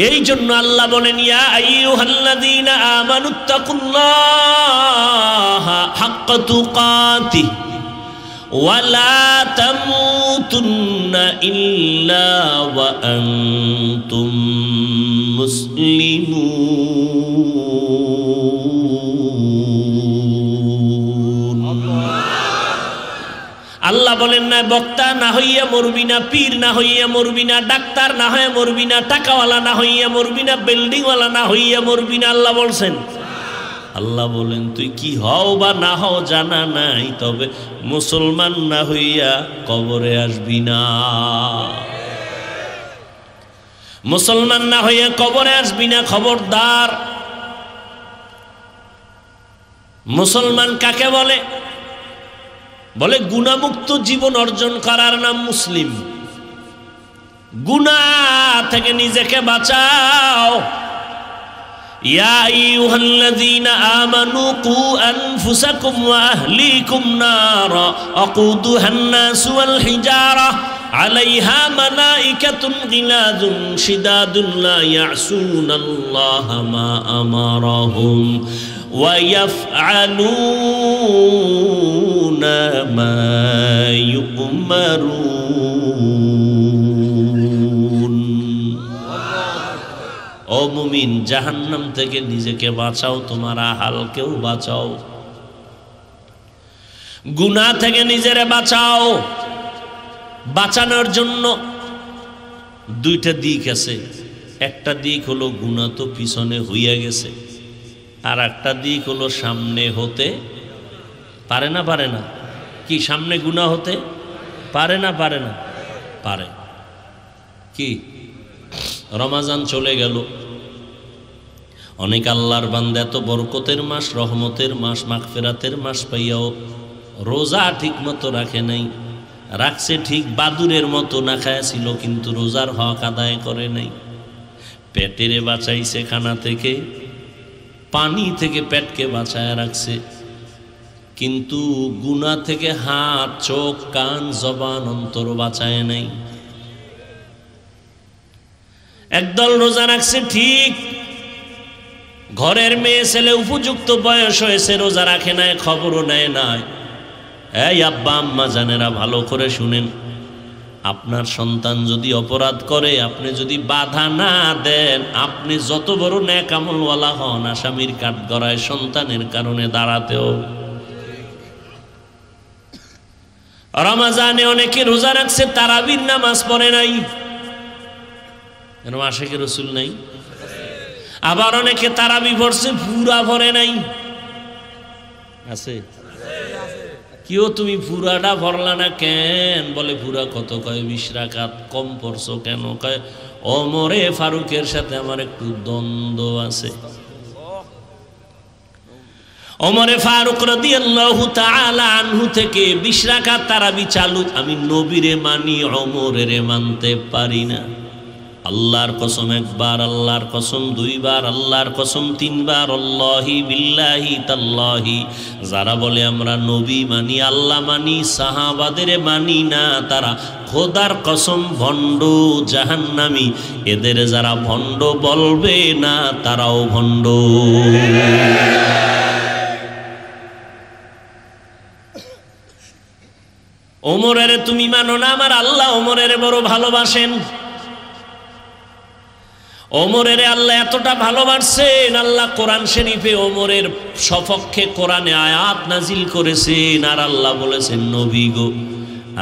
এই জন্য আল্লাহ বলেন, ইয়া আইয়ুহাল্লাযীনা আমানুত্তাকুল্লাহা হাক্কা তুকাতিহি ওয়া লা তামুতুন্না ইল্লা ওয়া আনতুম মুসলিমুন। আল্লাহ বলেন না বক্তা না হইয়া মরবি না, পীর না হইয়া মরবি না, ডাক্তার না হয়ে মরবি না, টাকাওয়ালা না হইয়া মরবি না, বিল্ডিংওয়ালা না হইয়া মরবি না। আল্লাহ বলছেন, আল্লাহ বলেন তুই কি হও বা না হও জানা নাই, তবে মুসলমান না হইয়া কবরে আসবি না। মুসলমান না হইয়া কবরে আসবি না, খবরদার। মুসলমান কাকে বলে? বলে গুনাহমুক্ত জীবন অর্জন করার নাম মুসলিম। গুনাহ থেকে নিজেকে বাঁচাও। ইয়া আইয়ুহাল্লাযীনা আমানু কু আনফুসাকুম ওয়া আহলিকুম নারা আকুদুহান নাসু ওয়াল হিজারা আলাইহা মালাইকাতুন গিলাযুন শিদাদুন লা ইয়াসুনাল্লাহা মা আমারাহুম ওয়া ইয়াফআলুনা মা ইউমারুন। ও ও মুমিন, জাহান্নাম থেকে নিজেকে বাঁচাও, তোমার আহালকেও বাঁচাও। গুনাহ থেকে নিজেরে বাঁচাও। বাঁচানোর জন্য দুইটা দিক আছে। একটা দিক হলো গুনাহ তো পিছনে হইয়া গেছে, আর একটা দিক হলো সামনে হতে পারে না। পারে না কি? সামনে গুনাহ হতে পারে না? পারে না? পারে। কি? রমাজান চলে গেল, অনেক আল্লাহর বান্দা এত বরকতের মাস, রহমতের মাস, মাগফিরাতের মাস পাইয়াও রোজা ঠিক মতো রাখে নাই। রাখছে ঠিক, বাদুরের মতো না খায়াছিল, কিন্তু রোজার হক আদায় করে নাই। পেটেরে বাঁচাইছে খানা থেকে, পানি থেকে পেটকে বাঁচায় রাখছে, কিন্তু গুনাহ থেকে হাত, চোখ, কান, জবান, অন্তর বাঁচায় নাই। একদল রোজা রাখছে ঠিক, ঘরের মেয়ে ছেলে উপযুক্ত বয়স হয়েছে, রোজা রাখে নাই, খবরও নেয় নাই। এই আব্বা আম্মা জানেরা, ভালো করে শুনেন, আপনার সন্তান যদি অপরাধ করে, আপনি যদি বাধা না দেন, আপনি যত বড় নেক আমলওয়ালা হন, আসামির কাঠগড়ায় সন্তানের কারণে দাঁড়াতেও। রমজানে অনেকে রোজা রাখছে, তারাবির নামাজ পড়ে নাই, এরকম আশিকে রসুল নাই। আবার অনেকে তারাবি পড়ছে, পুরা পড়ে নাই। আছে কেউ? তুমি পুরাটা পড়লা না কেন? বলে পুরা কত? কয় 20 রাকাত। কম পড়ছো কেন? কয় ওমরে ফারুকের সাথে আমার একটু দ্বন্দ্ব আছে। ওমরে ফারুক রাদিয়াল্লাহু তাআলা আনহু থেকে 20 রাকাত তারাবি চালু। আমি নবীরে মানি, ওমরেরে মানতে পারি না। আল্লাহর কসম একবার, আল্লাহর কসম দুইবার, আল্লাহর কসম তিনবার, আল্লাহি বিল্লাহি তাল্লাহি। যারা বলে আমরা নবী মানি, আল্লাহ মানি, সাহাবাদের মানি না, তারা খোদার কসম ভণ্ড, জাহান্নামী। এদের যারা ভণ্ড বলবে না, তারাও ভণ্ড। ওমরের তুমি মানো না, আমার আল্লাহ ওমরের বড় ভালোবাসেন। ওমরের আল্লাহ এতটা ভালোবাসেন, আল্লাহ কোরআন শরীফে ওমরের সপক্ষে কোরআনে আয়াত নাজিল করেছেন। আর আল্লাহ বলেছেন, নবী গো,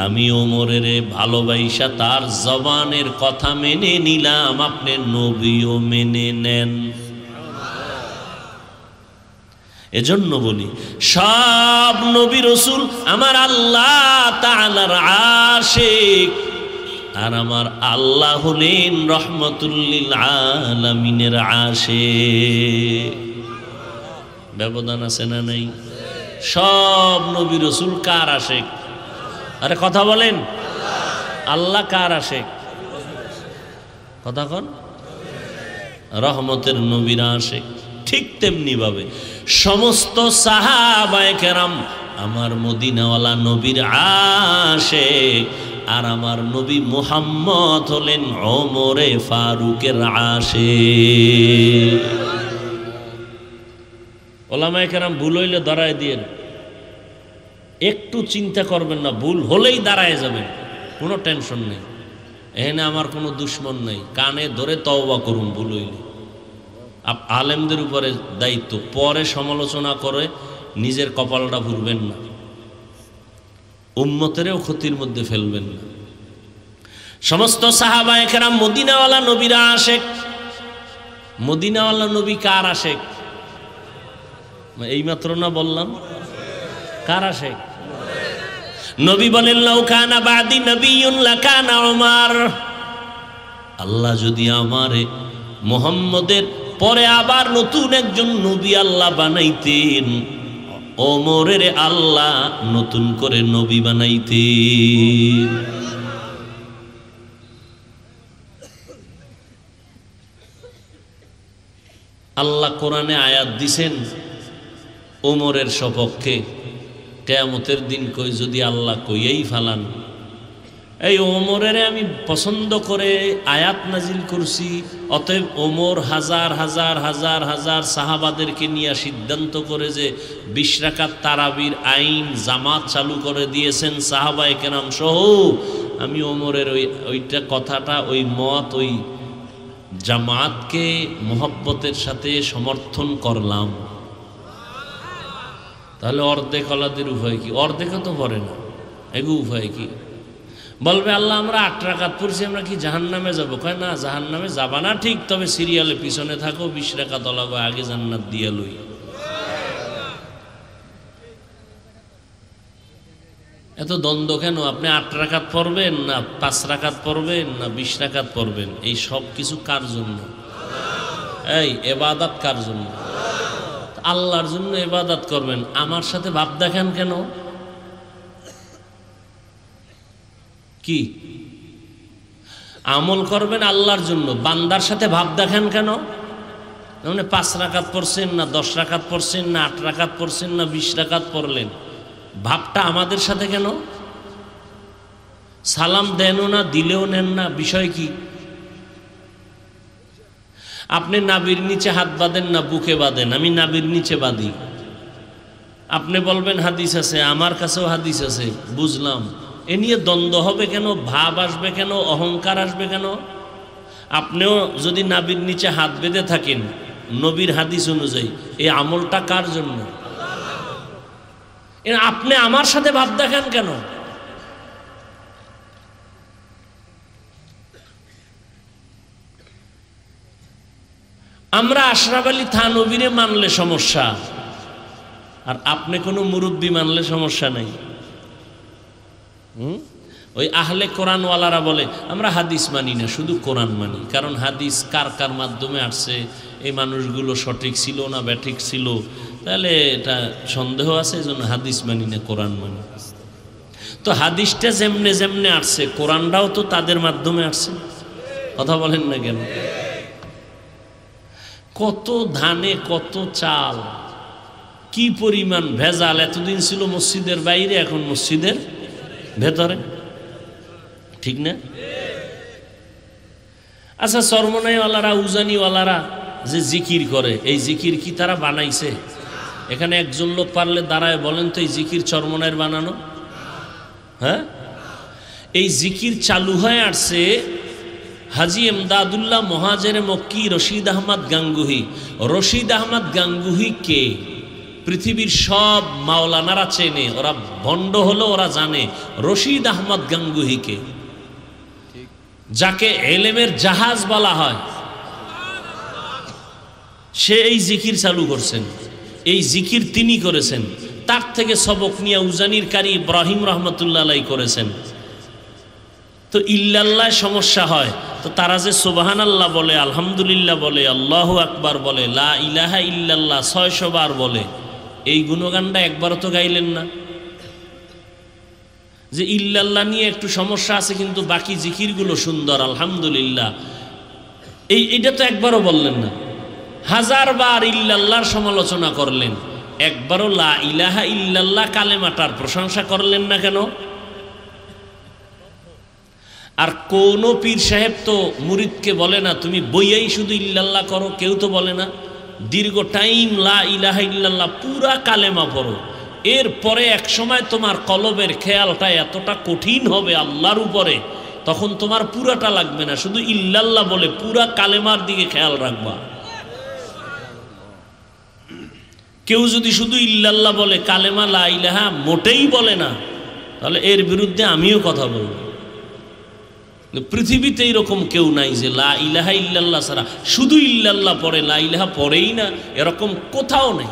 আমি ওমরের ভালোবাসা তার জবানের কথা মেনে নিলাম, আপনি নবীও মেনে নেন। এজন্য বলি, সব নবী রাসূল আমার আল্লাহ তাআলার আশিক, আর আমার আল্লাহ হলেন রহমতুল লিল আলামিনের আশিক। ব্যবধান আছে না নাই? সব নবী রাসূল কার আশিক? আরে কথা বলেন, আল্লাহ কার আশিক? কথা কন। রহমতের নবীর আশিক। ঠিক তেমনি ভাবে সমস্ত সাহাবায়ে কেরাম আমার মদিনাওয়ালা নবীর আশিক, আর আমার নবী মুহাম্মদ হলেন ওমরে ফারুকের আশিক। ওলামায়ে কেরাম ভুল হইলে দাঁড়ায় দিয়েন, একটু চিন্তা করবেন না, ভুল হলেই দাঁড়ায় যাবেন, কোনো টেনশন নেই। এখানে আমার কোনো দুশ্মন নেই, কানে ধরে তওবা করুন ভুল হইলে। আলেমদের উপরে দায়িত্ব, পরে সমালোচনা করে নিজের কপালটা ভুলবেন না, উম্মতেরও ক্ষতির মধ্যে ফেলবেন না। সমস্ত সাহাবায়ে কেরাম মদিনাওয়ালা নবীর আশিক। মদিনাওয়ালা নবী কার আশিক? এইমাত্র না বললাম কার আশিক? নবী বলেন, লাউ কানা বাদি নবিয়্যুন লাকানা উমর। আল্লাহ যদি আমারে মুহাম্মদের পরে আবার নতুন একজন নবী আল্লাহ বানাইতেন, ওমরের আল্লাহ নতুন করে নবী বানাইতেন। আল্লাহ কোরআনে আয়াত দিছেন ওমরের সপক্ষে, কিয়ামতের দিন কই যদি আল্লাহ কইয়াই ফালান, এই ওমরের আমি পছন্দ করে আয়াত নাজিল করছি, অতএব ওমর হাজার হাজার হাজার হাজার সাহাবাদেরকে নিয়ে সিদ্ধান্ত করে যে 20 রাকাত তারাবির আইন জামাত চালু করে দিয়েছেন সাহাবায়ে কেরাম সহ, আমি ওমরের ওইটা কথাটা, ওই মত, ওই জামাতকে মোহব্বতের সাথে সমর্থন করলাম, তাহলে অর্ধেক আলাদের উপায় কি? অর্ধেকও তো পড়ে না, এগু উপায় কি? বলবে আল্লাহ আমরা 8 রাকাত পড়ছি, আমরা কি জাহান্নামে যাব? কয় না, জাহান্নামে যাবা না ঠিক, তবে সিরিয়ালে পিছনে থাকো, 20 রাকাত ওলাগো, আগে জান্নাত দিয়ে লই। এত দ্বন্দ্ব কেন? আপনি 8 রাকাত পড়বেন না 5 রাকাত পড়বেন না 20 রাকাত পড়বেন? এই সব কিছু কার জন্য? এই ইবাদত কার জন্য? আল্লাহর জন্য ইবাদত করবেন। আমার সাথে ভাব দেখেন কেন? কি আমল করবেন আল্লাহর জন্য, বান্দার সাথে ভাব দেখেন কেন? মানে 5 রাকাত পড়ছেন না 10 রাকাত পড়ছেন না 8 রাকাত পড়ছেন না 20 রাকাত পড়লেন, ভাবটা আমাদের সাথে কেন? সালাম দেনও না, দিলেও নেন না, বিষয় কি? আপনি নাভির নিচে হাত বাঁধেন না বুকে বাঁধেন? আমি নাভির নিচে বাঁধি। আপনি বলবেন হাদিস আছে, আমার কাছেও হাদিস আছে, বুঝলাম। এ নিয়ে দ্বন্দ্ব হবে কেন? ভাব আসবে কেন? অহংকার আসবে কেন? আপনিও যদি নাভির নিচে হাত বেঁধে থাকেন নবীর হাদিস অনুযায়ী, এই আমলটা কার জন্য? আপনি আমার সাথে ভাব দেখেন কেন? আমরা আশরাফ আলী থানভীরে মানলে সমস্যা, আর আপনি কোনো মুরব্বী মানলে সমস্যা নাই। ওই আহলে কোরআনওয়ালারা বলে আমরা হাদিস মানি না, শুধু কোরআন মানি। কারণ হাদিস কার কার মাধ্যমে আসছে, এই মানুষগুলো সঠিক ছিল না ব্যাঠিক ছিল, তাহলে এটা সন্দেহ আছে, এই জন্য হাদিস মানি না, কোরআন মানি। তো হাদিসটা যেমনে যেমনে আসছে, কোরআনটাও তো তাদের মাধ্যমে আসছে। কথা বলেন না কেন? কত ধানে কত চাল, কি পরিমাণ ভেজাল! এতদিন ছিল মসজিদের বাইরে, এখন মসজিদের ভেতরে, ঠিক না? আচ্ছা, চরমনাইওয়ালারা উজানিওয়ালারা যে জিকির করে, এই জিকির কি তারা বানাইছে? এখানে একজন লোক পারলে দাঁড়ায় বলেন তো, এই জিকির চরমনাইয়ের বানানো? হ্যাঁ, এই জিকির চালু হয়ে আসছে হাজি এমদাদুল্লাহ মহাজের মক্কি রশিদ আহমদ গাঙ্গুহি। রশিদ আহমদ গাঙ্গুহি কে? পৃথিবীর সব মাওলানারা চেনে, ওরা ভণ্ড হলো ওরা জানে রশিদ আহমদ গাঙ্গুহিকে, যাকে এলেমের জাহাজ বলা হয়। সে এই জিকির চালু করছেন, এই জিকির তিনি করেছেন। তার থেকে সবক নিয়ে উজানির কারি ইব্রাহিম রহমতুল্লাহ আলাইহি করেছেন। তো ইল্লাল্লাহ সমস্যা হয়, তো তারা যে সুবহানাল্লাহ বলে, আলহামদুলিল্লাহ বলে, আল্লাহু আকবার বলে, লা ইলাহা ইল্লাল্লাহ 600 বার বলে, এই গুণগানটা একবারও তো গাইলেন না। যে ইল্লাল্লাহ নিয়ে একটু সমস্যা আছে, কিন্তু বাকি জিকিরগুলো সুন্দর, আলহামদুলিল্লাহ, এইটা তো একবারও বললেন না। 1000 বার ইল্লাল্লাহর সমালোচনা করলেন, একবারও লা ইলাহা ইল্লাল্লাহ কালেমাটার প্রশংসা করলেন না কেন? আর কোন পীর সাহেব তো মুরিদকে বলে না তুমি বইয়েই শুধু ইল্লাল্লাহ করো, কেউ তো বলে না। দীর্ঘ টাইম লা ইলাহা ইল্লাল্লাহ পুরা কালেমা পড়ো, এরপরে এক সময় তোমার কলবের খেয়ালটা এতটা কঠিন হবে আল্লাহর উপরে, তখন তোমার পুরাটা লাগবে না, শুধু ইল্লাল্লাহ বলে পুরা কালেমার দিকে খেয়াল রাখবা। কেউ যদি শুধু ইল্লাল্লাহ বলে, কালেমা লা ইলাহা মোটেই বলে না, তাহলে এর বিরুদ্ধে আমিও কথা বলবো। পৃথিবীতে এরকম কেউ নাই যে লা ইলাহা ইল্লাল্লাহ ছাড়া শুধু ইল্লাল্লাহ পড়ে, লা ইলাহা পড়েই না, এরকম কোথাও নেই।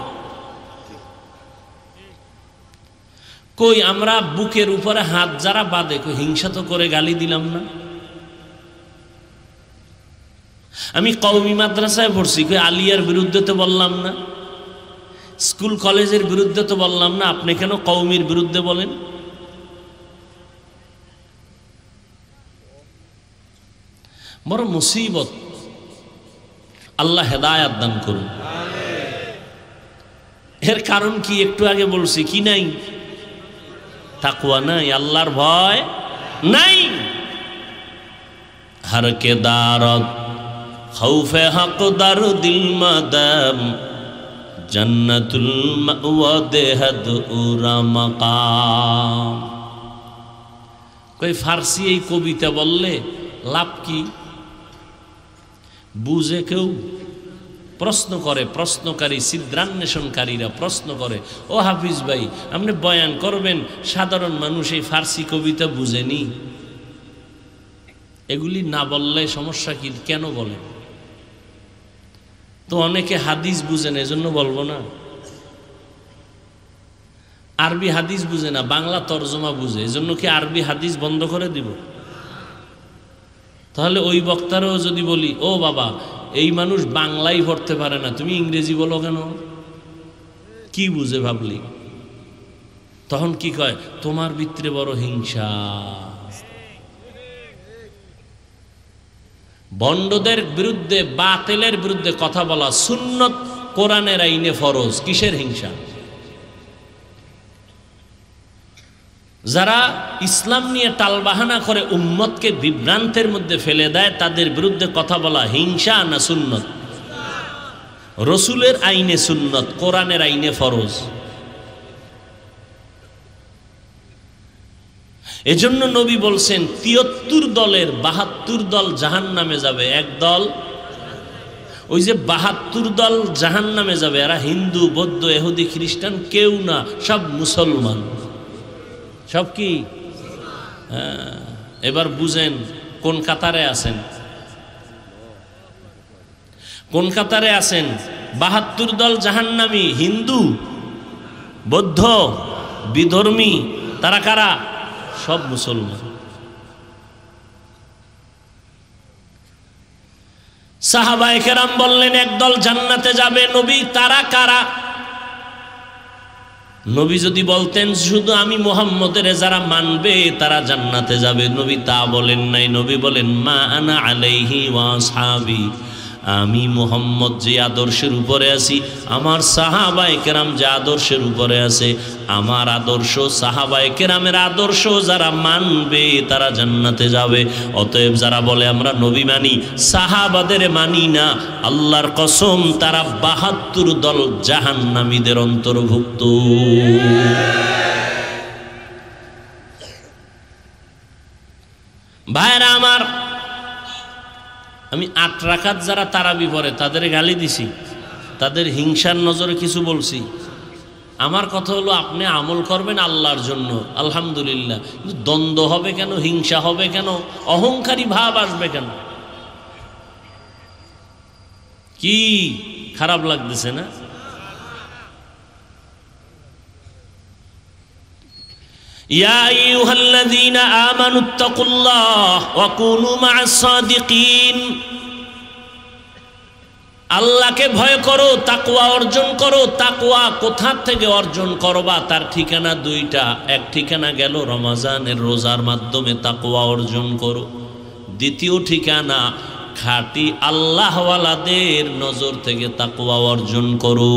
কই আমরা বুকের উপরে হাত যারা বাঁধে, কই হিংসা তো করে গালি দিলাম না? আমি কওমি মাদ্রাসায় পড়ছি, কই আলিয়ার বিরুদ্ধে তো বললাম না? স্কুল কলেজের বিরুদ্ধে তো বললাম না? আপনি কেন কওমির বিরুদ্ধে বলেন? বড় মুসিবত। আল্লাহ হেদায়াত দান করুন। এর কারণ কি? একটু আগে বলছি, কি নাই? তাকওয়া নাই, আল্লাহর ভয় নাই। হর কে দারত খৌফে হক দার দিল মাদাম জান্নাতুল মাওয়া দেহদ উরা মাকাম। কই ফার্সি এই কবিতা বললে লাভ কি? বুঝে কেউ? প্রশ্ন করে, প্রশ্নকারী ছিদ্রান্বেষণকারীরা প্রশ্ন করে, ও হাফিজ ভাই, আপনি বয়ান করবেন, সাধারণ মানুষ এই ফার্সি কবিতা বুঝেনি, এগুলি না বললে সমস্যা কি? কেন বলেন? তো অনেকে হাদিস বুঝেন, এজন্য বলবো না। আরবি হাদিস বুঝে না, বাংলা তর্জমা বুঝে, এজন্য কি আরবি হাদিস বন্ধ করে দিব? তাহলে ওই বক্তারও যদি বলি, ও বাবা, এই মানুষ বাংলাই পড়তে পারে না, তুমি ইংরেজি বলো কেন? কি বুঝে ভাবলি? তখন কি কয়, তোমার ভিতরে বড় হিংসা। বন্ডদের বিরুদ্ধে, বাতিলের বিরুদ্ধে কথা বলা সুন্নত, কোরআনের আইনে ফরজ। কিসের হিংসা? যারা ইসলাম নিয়ে টালবাহানা করে উম্মতকে বিভ্রান্তের মধ্যে ফেলে দেয়, তাদের বিরুদ্ধে কথা বলা হিংসা না সুন্নত? রসুলের আইনে সুন্নত, কোরআনের আইনে ফরজ। এজন্য নবী বলছেন ৭৩ দলের ৭২ দল জাহান্নামে যাবে, এক দল, ওই যে ৭২ দল জাহান্নামে যাবে, এরা হিন্দু, বৌদ্ধ, ইহুদি, খ্রিস্টান কেউ না, সব মুসলমান। সব কি? এবার বুঝেন কোন কাতারে আছেন, কোন কাতারে আছেন? ৭২ দল জাহান্নামী, হিন্দু, বৌদ্ধ, বিধর্মী, তারা কারা? সব মুসলমান। সাহাবায়ে কেরাম বললেন একদল জান্নাতে যাবে। নবী, তারা কারা? নবী যদি বলতেন শুধু আমি মুহাম্মদের যারা মানবে তারা জান্নাতে যাবে, নবী তা বলেন নাই। নবী বলেন মা আনা আলাইহি ওয়া আসহাবি, আমি মুহাম্মদ যে আদর্শের উপরে আছি, আমার সাহাবায়ে কেরাম যে আদর্শের উপরে আছে, আমার আদর্শ, সাহাবায়ে কেরামের আদর্শ যারা মানবে তারা জান্নাতে যাবে। অতএব যারা বলে আমরা নবী মানি, সাহাবাদের মানি না, আল্লাহর কসম তারা ৭২ দল জাহান্নামীদের অন্তর্ভুক্ত। ভাইরা আমার, আমি ৮ রাকাত যারা তারাবি পড়ে তাদের গালি দিছি, তাদের হিংসার নজরে কিছু বলছি। আমার কথা হলো আপনি আমল করবেন আল্লাহর জন্য, আলহামদুলিল্লাহ, কিন্তু দ্বন্দ্ব হবে কেন? হিংসা হবে কেন? অহংকারী ভাব আসবে কেন? কি খারাপ লাগতেছে না? ইয়া আইয়ুহাল্লাযীনা আমানুত্তাকুল্লাহ ওয়া কুনু মা'আস সাদিকিন, আল্লাহকে ভয় করো, তাকওয়া অর্জন করো। তাকওয়া কোথা থেকে অর্জন করবা? তার ঠিকানা দুইটা। এক ঠিকানা গেল রমজানের রোজার মাধ্যমে তাকওয়া অর্জন করো। দ্বিতীয় ঠিকানা খাঁটি আল্লাহওয়ালাদের নজর থেকে তাকওয়া অর্জন করো।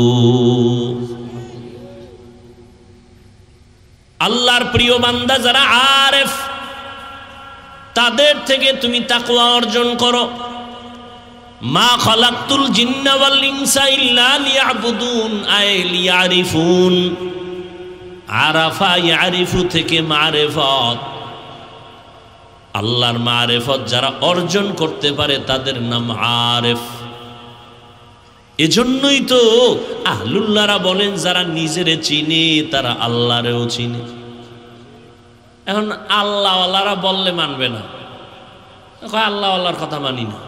আল্লাহর প্রিয় বান্দা যারা আরেফ, তাদের থেকে তুমি তাকওয়া অর্জন করো। মা খালাকতুল জিন্না ওয়াল ইনসা ইল্লা লিয়াবুদুন, আই লিয়ারিফুন। আরাফা ইয়ারিফু থেকে মারিফত, আল্লাহর মারিফত যারা অর্জন করতে পারে তাদের নাম আরেফ। এজন্যই তো আহলুল্লাহরা বলেন যারা নিজেরে চিনে তারা আল্লাহরেও চিনে। এখন আল্লাহওয়ালারা বললে মানবে না, আল্লাহওয়ালার কথা মানি না।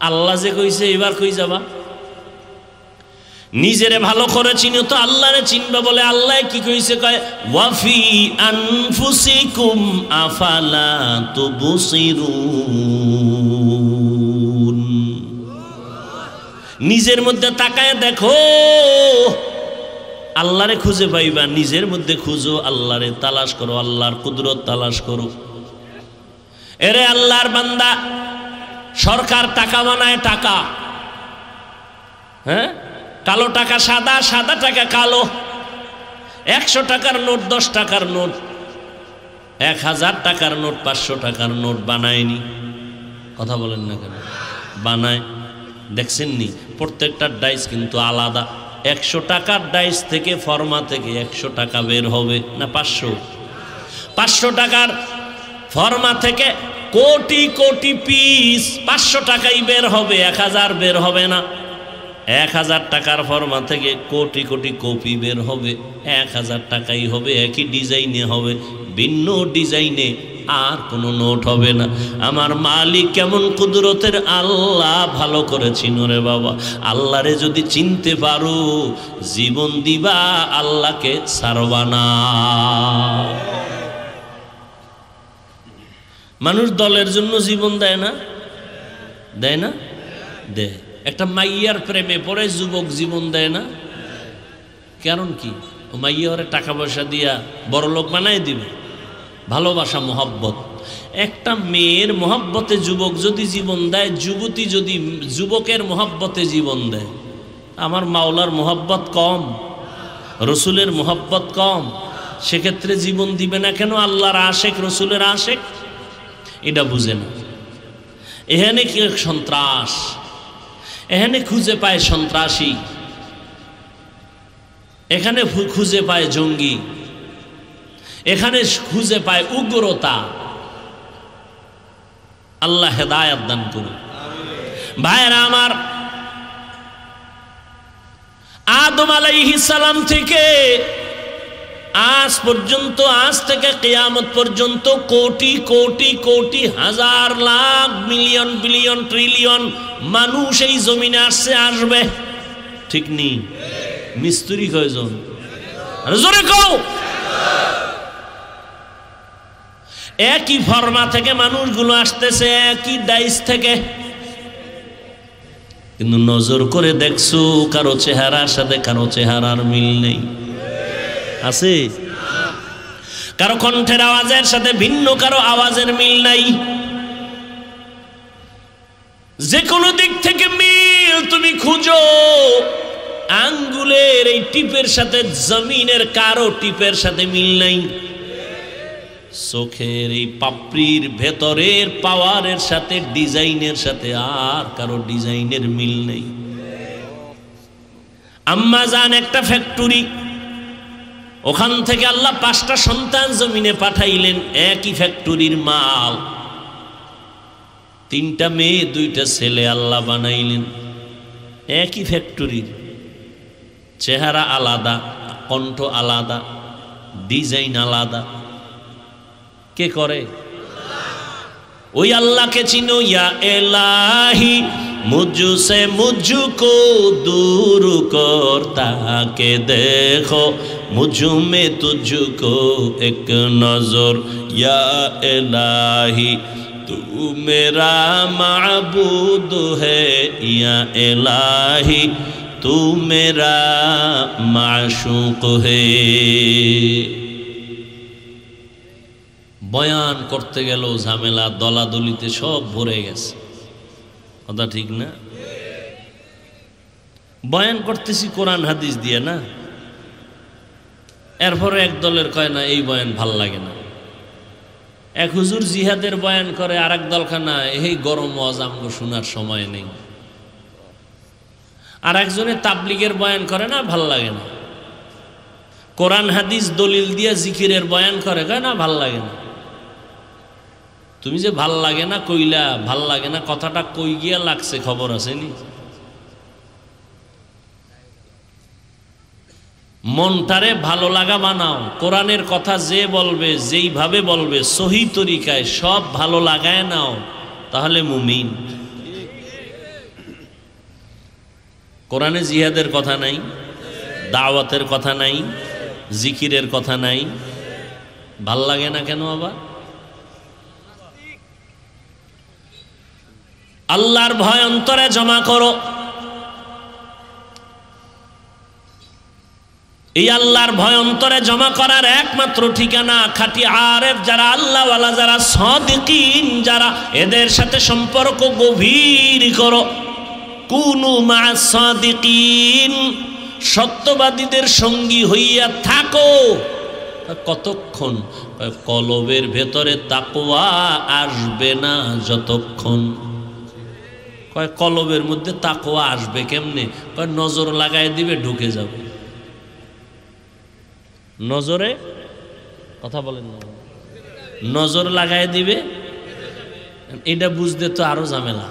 আল্লাহ যে কইছে এবার কই যাবা? নিজেরে ভালো করে চিনো তো আল্লাহরে চিনবা বলে। আল্লাহ কি কইছে? কয় ওয়াফি আনফুসিকুম আফালা তুবসিরুন, নিজের মধ্যে তাকায় দেখো, আল্লাহরে খুঁজে পাইবা। নিজের মধ্যে খুঁজো, আল্লাহরে তালাশ করো, আল্লাহর কুদরত তালাশ করো। এরে আল্লাহর বান্দা, সরকার টাকা বানায়, টাকা, হ্যাঁ, কালো টাকা সাদা, সাদা টাকা কালো। 100 টাকার নোট, 10 টাকার নোট, 1000 টাকার নোট, 500 টাকার নোট বানায়নি? কথা বলেন না কেন? বানায়। দেখছেননি? প্রত্যেকটার ডাইস কিন্তু আলাদা। 100 টাকার ডাইস থেকে, ফর্মা থেকে 100 টাকা বের হবে না 500? 500 টাকার ফর্মা থেকে কোটি কোটি পিস, 500 টাকাই বের হবে, 1000 বের হবে না। 1000 টাকার ফরমা থেকে কোটি কোটি কপি বের হবে, 1000 টাকাই হবে, একই ডিজাইনে হবে, ভিন্ন ডিজাইনে আর কোনো নোট হবে না। আমার মালিক কেমন কুদরতের আল্লাহ, ভালো করে চিনো রে বাবা। আল্লাহরে যদি চিনতে পারো, জীবন দিবা, আল্লাহকে ছাড়বা না। মানুষ দলের জন্য জীবন দেয় না? দেয় না? দেয়। একটা মাইয়ার প্রেমে পড়ে যুবক জীবন দেয় না? কারণ কি? ও মাইয়া ওরে টাকা পয়সা দিয়া বড় লোক বানাই দিবে। ভালোবাসা, মোহাব্বত। একটা মেয়ের মোহাব্বতে যুবক যদি জীবন দেয়, যুবতী যদি যুবকের মোহাব্বতে জীবন দেয়, আমার মাওলার মোহাব্বত কম, রসুলের মোহাব্বত কম, সেক্ষেত্রে জীবন দিবে না কেন? আল্লাহর আশেক, রসুলের আশেক, এটা বুঝে না। এখানে কি সন্ত্রাস, এখানে খুঁজে পায় সন্ত্রাসী, এখানে খুঁজে পায় জঙ্গি, এখানে খুঁজে পায় উগ্রতা। আল্লাহ হেদায়েত দান করুন। ভাইরা আমার, আদম আলাইহিস সালাম থেকে আজ পর্যন্ত, আজ থেকে কিয়ামত পর্যন্ত কোটি কোটি কোটি, হাজার, লাখ, মিলিয়ন, বিলিয়ন, ট্রিলিয়ন মানুষ এই জমিনে আসছে, আসবে, ঠিক নেই? মিস্ত্রি কয়জন? জোরে কও। একই ফর্মা থেকে মানুষগুলো আসতেছে, একই ডাইস থেকে, কিন্তু নজর করে দেখছো কারো চেহারার সাথে কারো চেহারার মিল নেই? আছে? কারো কণ্ঠের আওয়াজের সাথে ভিন্ন কারো আওয়াজের মিল নাই। যে কোনো দিক থেকে মিল তুমি খুঁজো, আঙ্গুলের এই টিপের সাথে জমিনের কারো টিপের সাথে মিল নাই। চোখের এই পাপড়ির ভেতরের পাওয়ারের সাথে, ডিজাইনের সাথে আর কারো ডিজাইনের মিল নেই। আম্মা জান একটা ফ্যাক্টরি, ওখান থেকে আল্লাহ 5টা সন্তান জমিনে পাঠাইলেন, একই ফ্যাক্টরির মাল। 3টা মেয়ে 2টা ছেলে আল্লাহ বানাইলেন, একই ফ্যাক্টরির, চেহারা আলাদা, কণ্ঠ আলাদা, ডিজাইন আলাদা। কে করে? ওই আল্লাহকে চিনো। ইয়া এলাহি মুঝসে মুঝকো दूर करता के देखो मुझ में तुझको एक नजर या इलाही तू मेरा माबूद है या इलाही तू मेरा माशूक है। বয়ান করতে গেল ঝামেলা, দলাদলিতে সব ভরে গেছে, কথা ঠিক না? বয়ান করতেছি কোরআন হাদিস দিয়ে না, এরপরে এক দলের কয় না এই বয়ান ভাল লাগে না। এক হুজুর জিহাদের বয়ান করে, আর এক দলখানা এই গরম ওয়াজ আমগো শোনার সময় নেই। আর একজনে তাবলিগের বয়ান করে না, ভাল লাগে না। কোরআন হাদিস দলিল দিয়ে জিকিরের বয়ান করে, কয় না ভাল লাগে না। তুমি যে ভাল লাগে না কইলা, ভাল লাগে না কথাটা কই গিয়া লাগছে খবর আছে নি? মনটারে ভালো লাগা বানাও। কোরআনের কথা যে বলবে, যেইভাবে বলবে, সহি তরিকায় সব ভালো লাগায় নাও, তাহলে মুমিন। কোরআনে জিহাদের কথা নাই, দাওয়াতের কথা নাই, জিকিরের কথা নাই, ভাল লাগে না কেন আবার? আল্লাহর ভয় অন্তরে জমা করো। এই আল্লাহর ভয় অন্তরে জমা করার একমাত্র ঠিকানা খাঁটি আরেফ যারা, আল্লাহওয়ালা যারা, সাদিকিন যারা, এদের সাথে সম্পর্ক গভীর করো। কুনু মা'আস সাদিকিন, সত্যবাদীদের সঙ্গী হইয়া থাকো। কতক্ষণ? কলবের ভেতরে তাকওয়া আসবে না যতক্ষণ। কয় কলবের মধ্যে তাকওয়া আসবে কেমনে? কয় নজর লাগাই দিবে, ঢুকে যাবে। নজরে কথা বলেন না, নজর লাগাই দিবে, এটা বুঝতে তো আরো ঝামেলা,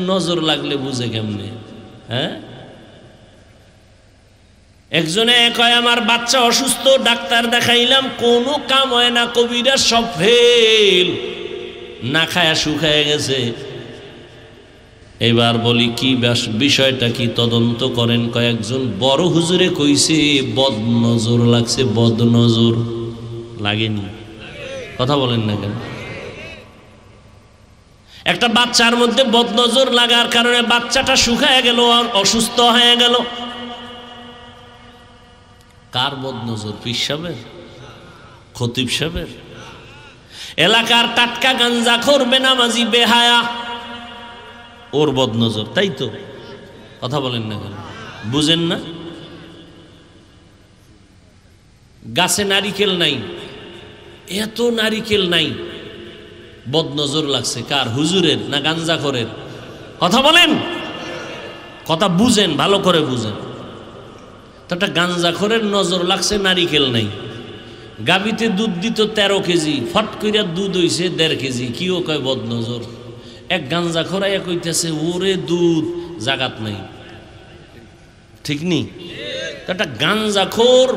নজর লাগলে বুঝে কেমনে? হ্যাঁ, একজনে কয় আমার বাচ্চা অসুস্থ, ডাক্তার দেখাইলাম, কোনো কাম হয় না, কবিরা সব ফেল, না খায়া শুকায় গেছে। এবার বলি কি বিষয়টা কি, তদন্ত করেন। কয়েকজন বড় হুজুরে কইছে বদনজর লাগছে। বদনজর লাগেনি? কথা বলেন না কেন? একটা বাচ্চার মধ্যে বদনজর লাগার কারণে বাচ্চাটা শুকায় গেল আর অসুস্থ হয়ে গেল। কার বদনজর? পীর সাহেবের? খতিব সাহেবের? এলাকার টাটকা গাঞ্জাখোর বেনামাজি বেহায়া, ওর বদনজর, তাই তো? কথা বলেন না কেন? বুঝেন না? গাছে নারিকেল নাই, এত নারিকেল নাই, বদনজর লাগছে কার? হুজুরের না গাঞ্জাখোরের? কথা বলেন, কথা বুঝেন, ভালো করে বুঝেন। তো একটা গাঞ্জাখোরের নজর লাগছে, নারিকেল নাই। গাবিতে দুধ দিত 13 কেজি, ফট কইরা দুধ হইছে 1.5 কেজি, কিও কয় বদনজর। এক গাঞ্জাখোর আইয়া কইতেছে ওরে দুধ জাগাত নাই, ঠিক নি? একটা গাঞ্জাখোর,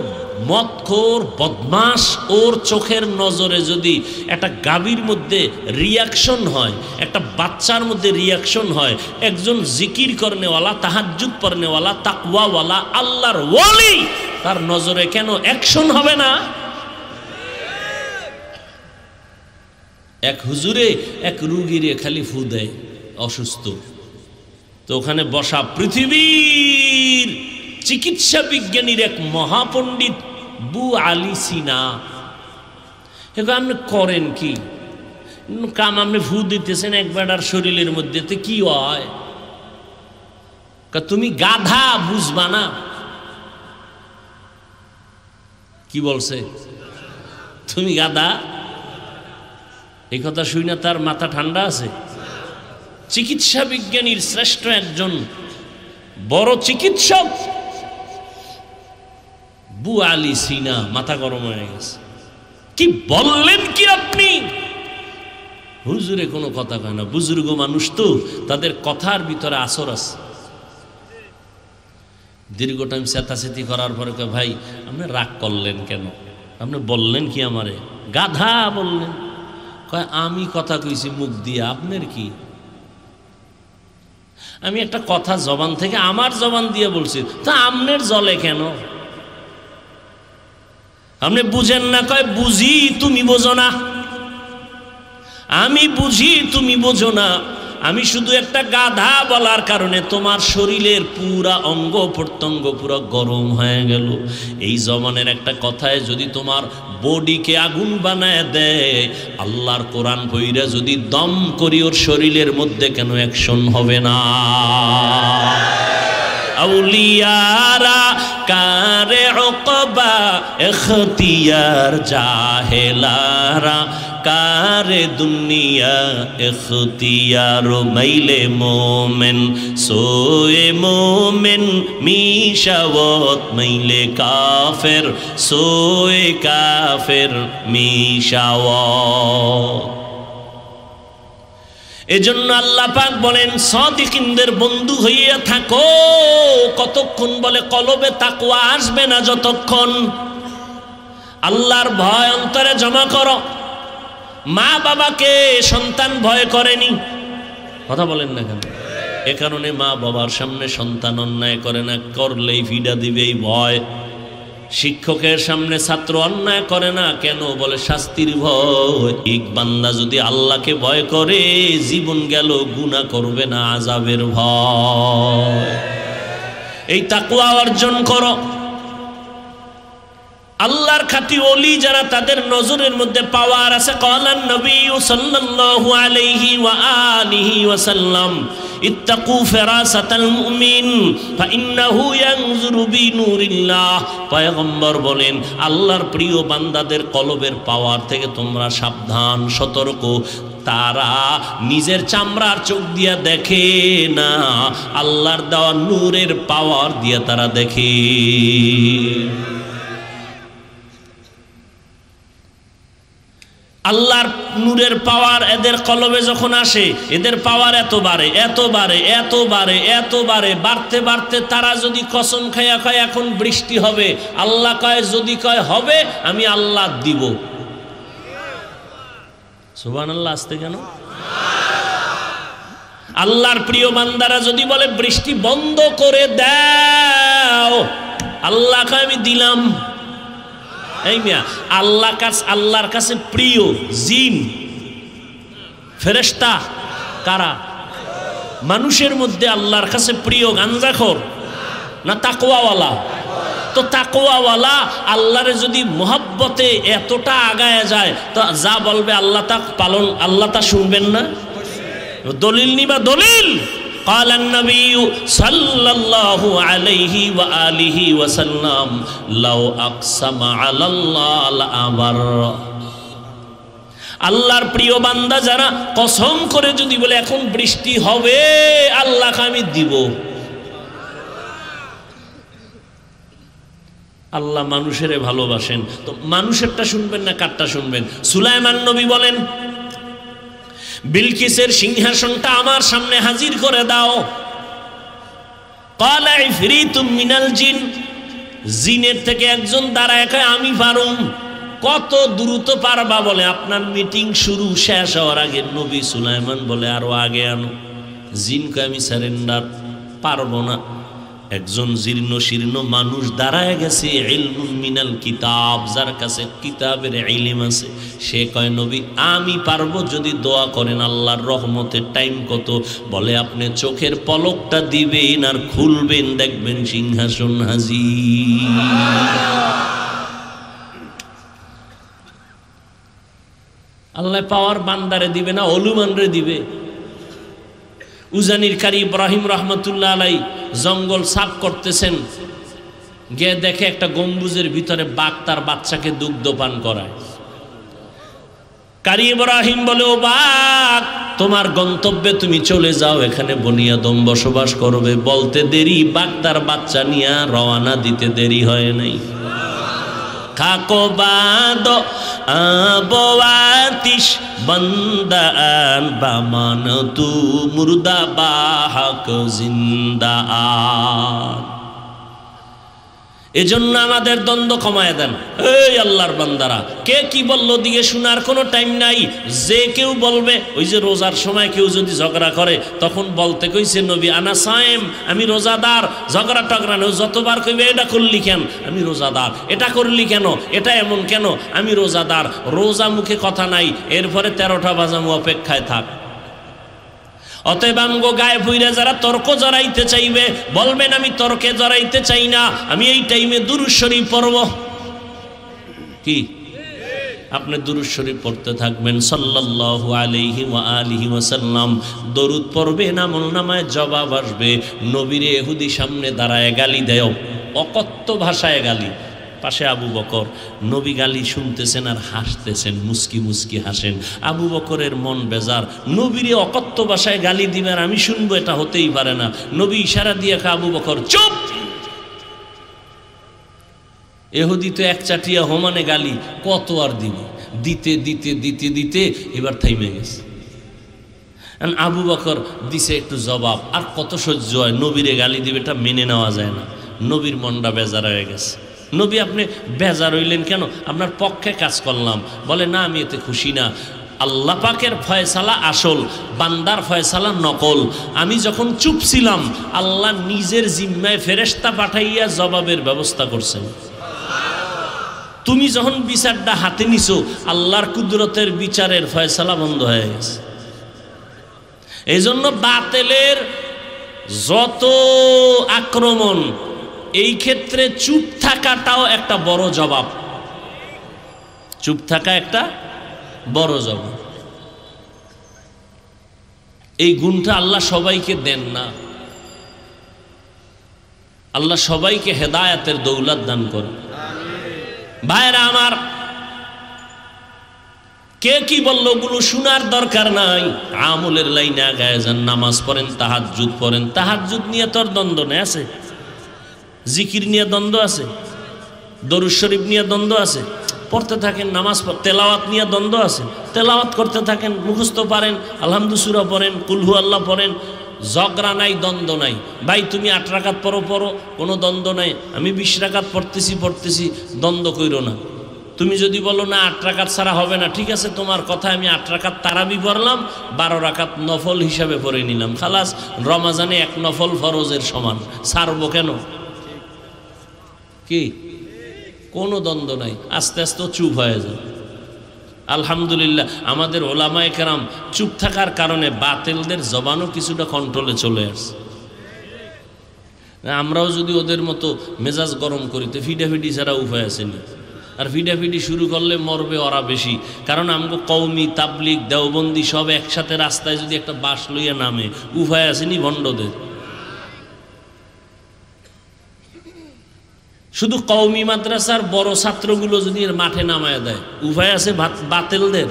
মদখোর, বদমাস, ওর চোখের নজরে যদি একটা গাভীর মধ্যে রিয়াকশন হয়, একটা বাচ্চার মধ্যে রিয়াকশন হয়, একজন জিকির করনেওয়ালা, তাহাজ্জুদ পড়নেওয়ালা, তাকওয়াওয়ালা, আল্লাহর ওয়ালি, তার নজরে কেন অ্যাকশন হবে না? এক হুজুরে এক রুগীরে খালি ফু দেয়, অসুস্থ। তো ওখানে বসা পৃথিবীর চিকিৎসা বিজ্ঞানীর এক মহাপণ্ডিত বু আলী সিনা, আপনি করেন কি কাম? আপনি ফু দিতেছেন একবার আর শরীরের মধ্যে কি হয়? তুমি গাধা, বুঝবা না। কি বলছে? তুমি গাধা? এই কথা শুই না তার মাথা ঠান্ডা আছে? চিকিৎসা বিজ্ঞানীর শ্রেষ্ঠ একজন বড় চিকিৎসক বু আলী সিনা মাথা গরম হয়ে গেছে। কি বললেন কি আপনি? হুজুরে কোনো কথা কয় না, বুজুর্গ মানুষ তো, তাদের কথার ভিতরে আসর আছে। দীর্ঘ টাইম চেতাচেতি করার পরে কয় ভাই আপনি রাগ করলেন কেন? আপনি বললেন কি আমারে? গাধা বললেন। কয় আমি কথা কইছি মুখ দিয়ে, আপনার কি? আমি একটা কথা জবান থেকে আমার জবান দিয়ে বলছি, তা আমনের জলে কেন? আপনি বুঝেন না? কয় বুঝি, তুমি বোঝো না। আমি বুঝি, তুমি বোঝো না। আমি শুধু একটা গাধা বলার কারণে তোমার শরীরের পুরা অঙ্গ প্রত্যঙ্গ পুরো গরম হয়ে গেল। এই জবানের একটা কথায় যদি তোমার বডিকে আগুন বানায় দেয়, আল্লাহর কোরআন পইরা যদি দম করি ওর শরীরের মধ্যে কেন অ্যাকশন হবে না? আউলিয়ারা কারে উকবা ইখতিয়ার, জাহেলারা কারে দুনিয়া ইখতিয়ার। মাইলে মোমেন সোয়ে মোমেন মিশাওয়াত, মাইলে কাফের সোয়ে কাফের মিশাওয়াত। এজন্য আল্লাহ পাক বলেন সাদিকিনদের বন্ধু হইয়া থাকো। কতক্ষণ? বলে কলবে তাকওয়া আসবে না যতক্ষণ। আল্লাহর ভয় অন্তরে জমা করো। মা বাবাকে সন্তান ভয় করেনি, কথা বলেন না কেন? এ কারণে মা বাবার সামনে সন্তান অন্যায় করে না, করলেই ফিডা দিবে এই ভয়। শিক্ষকের সামনে ছাত্র অন্যায় করে না কেন? বলে শাস্তির ভয়। এক বান্দা যদি আল্লাহকে ভয় করে জীবন গেল, গুনাহ করবে না, আযাবের ভয়। এই তাকওয়া অর্জন করো। আল্লাহর খাঁটি ওলি যারা, তাদের নজরের মধ্যে পাওয়ার আছে। ক্বালান নবী সাল্লাল্লাহু আলাইহি ওয়া আলিহি ওয়াসাল্লাম ইত্তাকু ফিরাসাতাল মুমিন ফাইন্নাহু ইয়ানজুরু বিনুরিল্লাহ। পয়গম্বর বলেন আল্লাহর প্রিয় বান্দাদের কলবের পাওয়ার থেকে তোমরা সাবধান, সতর্ক। তারা নিজের চামড়ার চোখ দিয়া দেখে না, আল্লাহর দেওয়া নূরের পাওয়ার দিয়া তারা দেখে। আল্লাহর নূরের পাওয়ার এদের কলবে যখন আসে, এদের পাওয়ার এত বাড়ে, এত বাড়ে, এত বাড়ে, এত বাড়ে, বাড়তে বাড়তে তারা যদি কসম খায়া কয় এখন বৃষ্টি হবে, আল্লাহ কয় যদি কয় হবে আমি আল্লাহ দিব। সুবহানাল্লাহ। আসতে কেন? আল্লাহর প্রিয় বান্দারা যদি বলে বৃষ্টি বন্ধ করে দাও, আল্লাহ কয় আমি দিলাম। এই মিয়া, আল্লাহর কাছে প্রিয় জিন ফেরেশতা কারা? মানুষের মধ্যে আল্লাহর কাছে প্রিয় গাঞ্জাখোর না তাকওয়াওয়ালা? তো তাকওয়াওয়ালা আল্লাহরে যদি মুহাব্বতে এতটা আগায় যায়, তো যা বলবে আল্লাহ তা পালন, আল্লাহ তা শুনবেন না? দলিল নিবা দলিল। قال النبي صلى الله عليه وآله وسلم لو أقسم على الله لأبر। আল্লাহর প্রিয় বান্দা যারা কসম করে যদি বলে এখন বৃষ্টি হবে, আল্লাহকে আমি দিব। আল্লাহ মানুষেরে ভালোবাসেন, তো মানুষেরটা শুনবেন না কারটা শুনবেন? সুলাইমান নবী বলেন বিলকিসের সিংহাসনটা আমার সামনে হাজির করে দাও। ক্বালা ইফরিতুম মিনাল জিন, জিনের থেকে একজন দাঁড়ায় কয় আমি পারুম। কত দ্রুত পারবা? বলে আপনার মিটিং শুরু শেষ হওয়ার আগে। নবী সুলাইমান বলে আরো আগে আনো। জিন কয় আমি সারেন্ডার, পারবো না। একজন জীর্ণ শীর্ণ মানুষ দাঁড়ায় গেছে, ইলমুম মিনাল কিতাব, যার কাছে কিতাবের ইলম আছে, সে কয় নবী আমি পারবো যদি দোয়া করেন। আল্লাহর রহমতের টাইম কত? বলে আপনি চোখের পলকটা দিবেন আর খুলবেন, দেখবেন সিংহাসন হাজির। আল্লাহ পাওয়ার বান্দারে দিবে না, অলুমানরে দিবে। উজানির কারি ইব্রাহিম রহমতুল্লাহ আলাই জঙ্গল সাফ করতেছেন, গিয়ে দেখে একটা গম্বুজের ভিতরে বাঘ তার বাচ্চাকে দুগ্ধ পান করায়। কারি ইব্রাহিম বলে ও বাঘ, তোমার গন্তব্যে তুমি চলে যাও, এখানে বনি আদম বসবাস করবে। বলতে দেরি, বাঘ তার বাচ্চা নিয়ে রওনা দিতে দেরি হয় নাই। খাকো বাদ আবওয়াতিশ বন্দান বামান তু মুর্দা বাহক জিন্দা। এজন্য আমাদের দ্বন্দ্ব কমায় দেন। এই আল্লাহর বান্দারা, কে কি বললো দিকে শোনার কোনো টাইম নাই। যে কেউ বলবে, ওই যে রোজার সময় কেউ যদি ঝগড়া করে, তখন বলতে কইছে নবী আনা সায়েম, আমি রোজাদার। ঝগড়া টগড়া নেই, যতবার কইবে এটা করলি কেন, আমি রোজাদার, এটা করলি কেন, এটা এমন কেন, আমি রোজাদার। রোজা মুখে কথা নাই, এরপরে 13টা বাজামু অপেক্ষায় থাক। অতএব আমগো গায়ে ভুইরা যারা তর্ক জড়াইতে চাইবে, বলবেন আমি তর্কে জড়াইতে চাই না, আমি এই টাইমে দুরূদ শরীফ পড়ব। কি আপনি দুরূদ শরীফ পড়তে থাকবেন, সাল্লাল্লাহু আলাইহি ওয়া আলিহি ওয়াসাল্লাম। দরুদ পড়বেন, আমলনামায় জবাব আসবে। নবীরে ইহুদি সামনে দাঁড়ায় গালি দেয়, অকথ্য ভাষায় গালি। পাশে আবু বকর, নবী গালি শুনতেছেন আর হাসতেছেন, মুস্কি মুস্কি হাসেন। আবু বকরের মন বেজার, নবীরে অকথ্য ভাষায় গালি দিবেন আমি শুনবো, এটা হতেই পারে না। নবী ইশারা দিয়ে আবু বকর চুপ। ইহুদি তো এক চাটিয়া হোমানে গালি, কত আর দিবে? দিতে দিতে দিতে দিতে এবার থাইমে গেছে। আবু বকর দিছে একটু জবাব, আর কত সহ্য হয়? নবীরে গালি দিবে, এটা মেনে নেওয়া যায় না। নবীর মনটা বেজার হয়ে গেছে। নবী আপনি বেজার হইলেন কেন? আপনার পক্ষে কাজ করলাম। বলে না, আমি এতে খুশি না। আল্লাহ পাকের ফয়সালা আসল, বান্দার ফয়সালা নকল। আমি যখন চুপ ছিলাম, আল্লাহ নিজের জিম্মায় ফেরেশতা পাঠাইয়া জবাবের ব্যবস্থা করছেন। তুমি যখন বিচারটা হাতে নিছো, আল্লাহর কুদরতের বিচারের ফয়সালা বন্ধ হয়ে গেছে। এই জন্য বাতিলের যত আক্রমণ, এই ক্ষেত্রে চুপ থাকাটাও একটা বড় জবাব। চুপ থাকা একটা বড় জবাব। এই গুণটা আল্লাহ সবাইকে দেন না। আল্লাহ সবাইকে হেদায়েতের দৌলত দান করেন। ভাইরা আমার, কে কি বললো ওগুলো শোনার দরকার নাই। আমলের লাইনে আগায় যান, নামাজ পড়েন, তাহাজ্জুদ পড়েন। তাহাজ্জুদ নিয়ে তোর দ্বন্দ্ব নেই আছে, জিকির নিয়ে দ্বন্দ্ব আছে, দরুদ শরীফ নিয়ে দ্বন্দ্ব আছে, পড়তে থাকেন। নামাজ তেলাওয়াত নিয়ে দ্বন্দ্ব আছে, তেলাওয়াত করতে থাকেন, মুখস্থ পারেন, আলহামদুলিল্লাহ সূরা পড়েন, কুল হু আল্লাহ পড়েন, ঝগড়া নাই, দ্বন্দ্ব নাই। ভাই তুমি 8 রাকাত পড়ো, কোনো দ্বন্দ্ব নাই। আমি 20 রাকাত পড়তেছি, দ্বন্দ্ব কইরো না। তুমি যদি বলো না 8 রাকাত ছাড়া হবে না, ঠিক আছে, তোমার কথা, আমি 8 রাকাত তারাবি পড়লাম, 12 রাকাত নফল হিসাবে পড়ে নিলাম, খালাস। রমাজানে 1 নফল ফরজের সমান, ছাড়বো কেন? কি কোনো দ্বন্দ্ব নাই, আস্তে আস্তে চুপ হয়ে যায়। আলহামদুলিল্লাহ আমাদের ওলামায়ে কেরাম চুপ থাকার কারণে বাতিলদের জবানও কিছুটা কন্ট্রোলে চলে আসছে। আমরাও যদি ওদের মতো মেজাজ গরম করি তো ফিডাফিডি ছাড়া উপায় আসেনি। আর ফিডাফিডি শুরু করলে মরবে ওরা বেশি, কারণ আমগো কওমি, তাবলিগ, দেওবন্দি সব একসাথে রাস্তায় যদি একটা বাস লইয়া নামে, উপায় আসেনি ভণ্ডদের। শুধু কওমি মাদ্রাসার বড় ছাত্রগুলো যদি এর মাঠে নামায় দেয়, উপায় আছে বাতিলদের।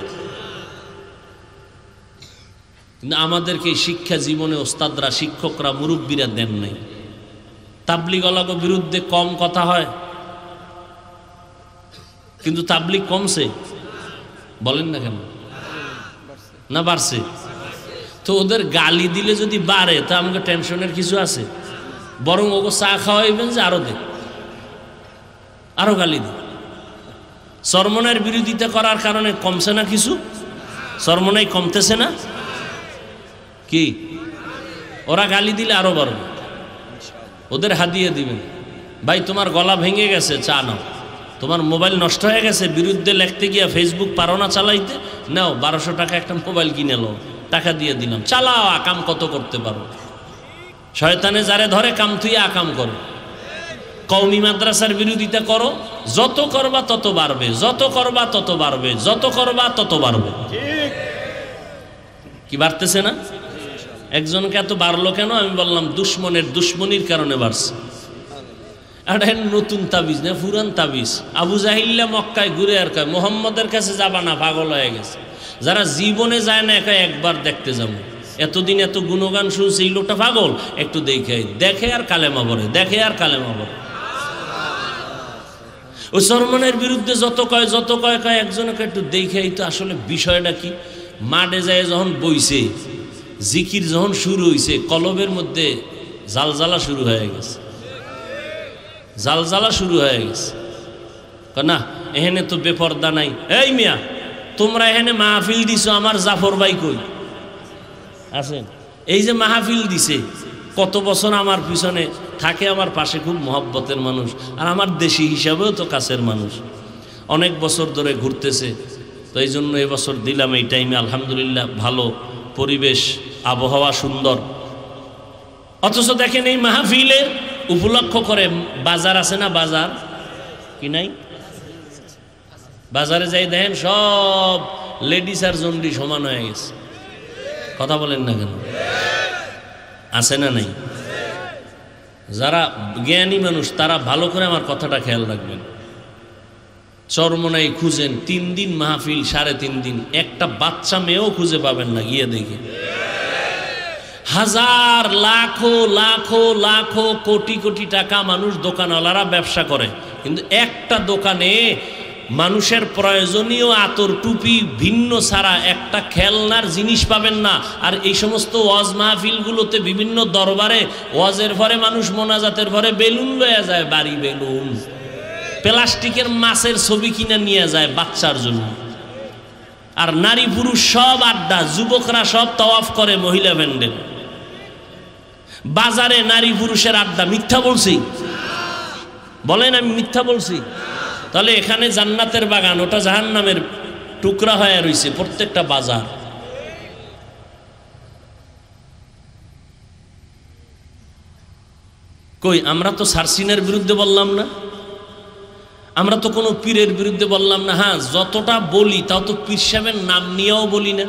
কিন্তু আমাদেরকে শিক্ষা জীবনে ওস্তাদরা, শিক্ষকরা, মুরব্বীরা দেন নাই। তাবলিগওয়ালাদের বিরুদ্ধে কম কথা হয়, কিন্তু তাবলিগ কমছে, বলেন না কেন? না বাড়ছে? তো ওদের গালি দিলে যদি বাড়ে তা আমাকে টেনশনের কিছু আছে? বরং ওকে চা খাওয়াইবেন যে আরো দেখ, আরো গালি দিই। চরমনাইয়ের বিরোধিতা করার কারণে কমছে না কিছু? চরমনাই কমতেছে না কি? ওরা গালি দিলে আরো বাড়বে। ওদের হাদিয়ে দিবেন, ভাই তোমার গলা ভেঙে গেছে, চা নাও। তোমার মোবাইল নষ্ট হয়ে গেছে, বিরুদ্ধে লিখতে গিয়া ফেসবুক পারো না চালাইতে, নাও 1200 টাকা একটা মোবাইল কিনে লো, টাকা দিয়ে দিলাম, চালাও, আকাম কত করতে পারো। শয়তানে যারে ধরে কাম তুই আকাম করো। কওমি মাদ্রাসার বিরোধিতা করো, যত করবা তত বাড়বে, যত করবা তত বাড়বে, যত করবা তত বাড়বে। কি বাড়তেছে না? একজনকে এত বাড়লো কেন? আমি বললাম দুশ্মনের দুশ্মনির কারণে বাড়ছে। এটা নতুন তাবিজ না, পুরান তাবিজ। আবু জাহিল্লা মক্কায় ঘুরে আর কয় মোহাম্মদের কাছে যাবা না, পাগল হয়ে গেছে। যারা জীবনে যায় না একা একবার দেখতে যাবো, এতদিন এত গুণগান শুনছে, এই লোকটা পাগল, একটু দেখে আর কালেমা পড়ে, দেখে আর কালেমা পড়ে। ওই চরমনের বিরুদ্ধে যত কয় একজনকে একটু দেখে তো আসলে বিষয়টা কি। মাঠে যায় যখন বইছে, জিকির যখন শুরু হয়েছে, কলবের মধ্যে জালজালা শুরু হয়ে গেছে, জালজালা শুরু হয়ে গেছে। না এখানে তো বেপর্দা নাই। এই মিয়া, তোমরা এখানে মাহফিল দিছো, আমার জাফর ভাই কই আছেন? এই যে মাহফিল দিছে, কত বছর আমার পিছনে থাকে, আমার পাশে খুব মহব্বতের মানুষ, আর আমার দেশি হিসাবেও তো কাছের মানুষ, অনেক বছর ধরে ঘুরতেছে। তো এই জন্য এবছর দিলাম এই টাইমে। আলহামদুলিল্লাহ ভালো পরিবেশ, আবহাওয়া সুন্দর। অথচ দেখেন এই মাহফিলের উপলক্ষ করে বাজার আছে না? বাজার কি নাই? বাজারে যাই দেখেন সব লেডিস আর জন্ডি সমান হয়ে গেছে। কথা বলেন না কেন? আছে না নাই? যারা জ্ঞানী মানুষ তারা ভালো করে আমার কথাটা খেয়াল রাখবেন। চরমনাই খুঁজেন, 3 দিন মাহফিল, 3.5 দিন, একটা বাচ্চা মেয়েও খুঁজে পাবেন না। গিয়ে দেখে হাজার, লাখো লাখো লাখো, কোটি কোটি টাকা মানুষ, দোকানওয়ালারা ব্যবসা করে, কিন্তু একটা দোকানে মানুষের প্রয়োজনীয় আতর, টুপি ভিন্ন ছাড়া একটা খেলনার জিনিস পাবেন না। আর এই সমস্ত ওয়াজ মাহফিলগুলোতে বিভিন্ন দরবারে ওয়াজের পরে মানুষ মোনাজাতের পরে বেলুন লয়ে যায়, বাড়ি বেলুন, প্লাস্টিকের মাছের ছবি কিনে নিয়ে যায় বাচ্চার জন্য। আর নারী পুরুষ সব আড্ডা, যুবকরা সব তাওয়াফ করে মহিলা ব্যান্ডেল। বাজারে নারী পুরুষের আড্ডা। মিথ্যা বলছি? বলেন আমি মিথ্যা বলছি? তাহলে এখানে জান্নাতের বাগান, ওটা জাহান্নামের টুকরা হয়ে রয়েছে প্রত্যেকটা বাজার। কই আমরা তো সারসিনের বিরুদ্ধে বললাম না, আমরা তো কোনো পীরের বিরুদ্ধে বললাম না। হ্যাঁ, যতটা বলি তাও তো পীর সাহেবের নাম নিয়েও বলি না,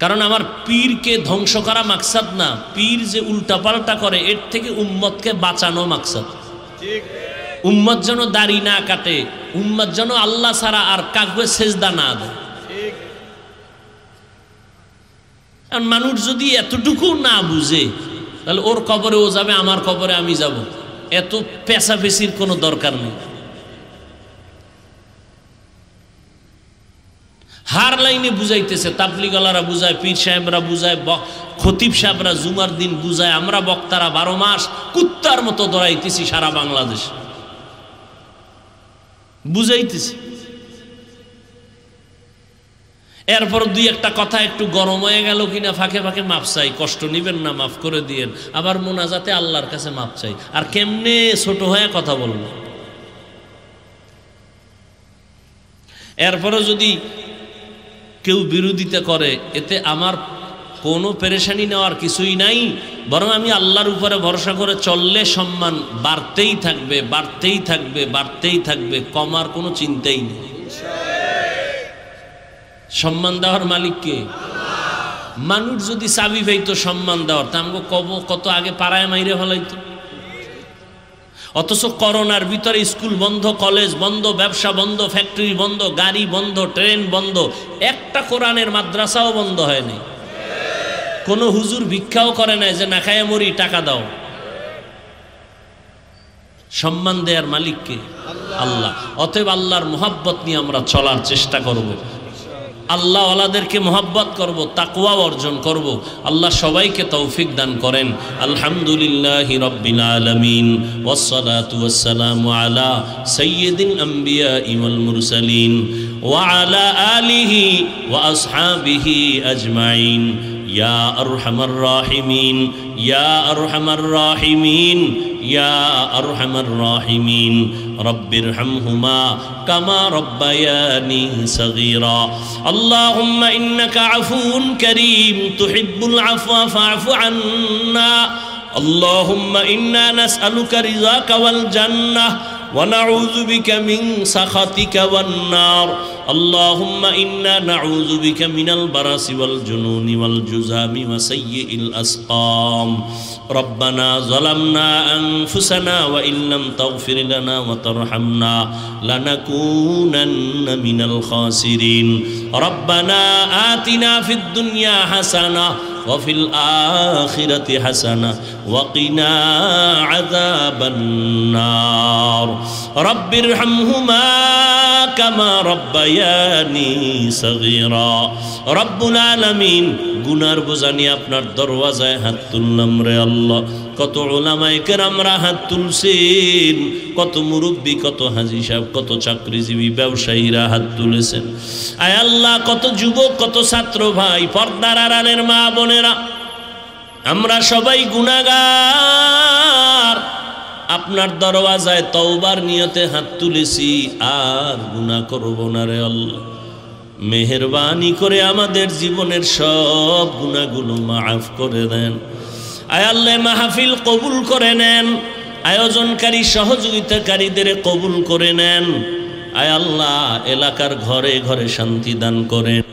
কারণ আমার পীরকে ধ্বংস করা মাকসাদ না। পীর যে উল্টাপাল্টা করে এর থেকে উম্মতকে বাঁচানো মাকসাদ। উম্মত যেন দাড়ি না কাটে, উম্মত যেন আল্লাহ ছাড়া আর কাউকে সেজদা না দেয়। মানুষ যদি এতটুকু না বুঝে তাহলে ওর কবরে ও যাবে, আমার কবরে আমি যাব, এত পেশাপেশির কোনো দরকার নেই। হার লাইনে বুঝাইতেছে, তাবলিগলারা বুঝায়, পীর সাহেবরা বুঝায়, খতিব সাহেবরা জুমার দিন বুঝায়, আমরা বক্তারা 12 মাস কুত্তার মতো দৌড়াইতেছি সারা বাংলাদেশ, বুঝাইতেছি। এরপর দুই একটা কথা একটু গরম হয়ে গেল কিনা ফাঁকে ফাঁকে মাপ চাই, কষ্ট নিবেন না, মাফ করে দিয়েন, আবার মোনাজাতে আল্লাহর কাছে মাপ চাই। আর কেমনে ছোট হয়ে কথা বলবো? এরপরও যদি কেউ বিরোধিতা করে, এতে আমার কোনো পেরেশানি নেওয়ার কিছুই নাই, বরং আমি আল্লাহর উপরে ভরসা করে চললে সম্মান বাড়তেই থাকবে, বাড়তেই থাকবে, বাড়তেই থাকবে, কমার কোনো চিন্তাই নেই। সম্মান দেওয়ার মালিক কে? মানুষ যদি চাবি পাইতো সম্মান দেওয়ার, তা আমাকে কত আগে পাড়ায় মাইরে ফেলাইতো। অথচ করোনার ভিতরে স্কুল বন্ধ, কলেজ বন্ধ, ব্যবসা বন্ধ, ফ্যাক্টরি বন্ধ, গাড়ি বন্ধ, ট্রেন বন্ধ, একটা কোরআনের মাদ্রাসাও বন্ধ হয়নি। কোনো হুজুর ভিক্ষাও করে নাই যে না খায় মরি, টাকা দাও। সম্মান দেওয়ার মালিক কে? আল্লাহ। অতএব আল্লাহর মোহাব্বত নিয়ে আমরা চলার চেষ্টা করব, আল্লাহ ওয়ালাদেরকে মোহাব্বত করব, তাকওয়া অর্জন করব। আল্লাহ সবাইকে তৌফিক দান করেন। আলহামদুলিল্লাহি রাব্বিল আলামিন, ওয়াসসালাতু ওয়াসসালামু আলা সাইয়্যিদিল আমবিয়াই ওয়াল মুরসালিন ওয়া আলা আলিহি ওয়া আসহাবিহি আজমাইন। ইয়া আরহামার রাহিমিন, ইয়া আরহামার রাহিমিন, ইয়া আরহামার রাহিমিন। রব্বিরহামহুমা কামা রব্বায়ানি সগীরা। আল্লাহুম্মা ইন্নাকা আফুউন কারীম তুহিব্বুল আফওয়া ফা'ফু আন্না। আল্লাহুম্মা ইন্না নাসআলুকা রিযাকা ওয়াল জান্নাহ ওয়া নাউযু বিকা মিন সাখাতিকা ওয়ান নার। اللهم إنا نعوذ بك من البرص والجنون والجذام وسيء الأسقام. ربنا ظلمنا أنفسنا وإن لم تغفر لنا وترحمنا لنكونن من الخاسرين. ربنا آتنا في الدنيا حسنة وفي الآخرة حسنة وقنا عذاب النار. رب ارحمهما كما ربياني صغيرا. رب العالمين গুনার বোঝা নিয়ে আপনার দরওয়াজায় হাত তুললাম রে আল্লাহ। কত উলামায়ে কেরামরা হাত তুলছেন, কত মুরব্বী, কত হাজী সাহেব, কত চাকরিজীবী ব্যবসায়ীরা হাত তুলেছেন। আয় আল্লাহ, কত যুবক, কত ছাত্র ভাই, পর্দার আড়ালের মা বোনেরা, আমরা সবাই গুনাহগার। আপনার দরওয়াজায় তওবার নিয়তে হাত তুলেছি, আর গুনাহ করব না রে আল্লাহ। মেহেরবানি করে আমাদের জীবনের সব গুনাহগুলো মাফ করে দেন। আয় আল্লাহ, মাহফিল কবুল করে নেন, আয়োজনকারী সহযোগিতাকারীদের কবুল করে নেন। আয় আল্লাহ, এলাকার ঘরে ঘরে শান্তি দান করেন।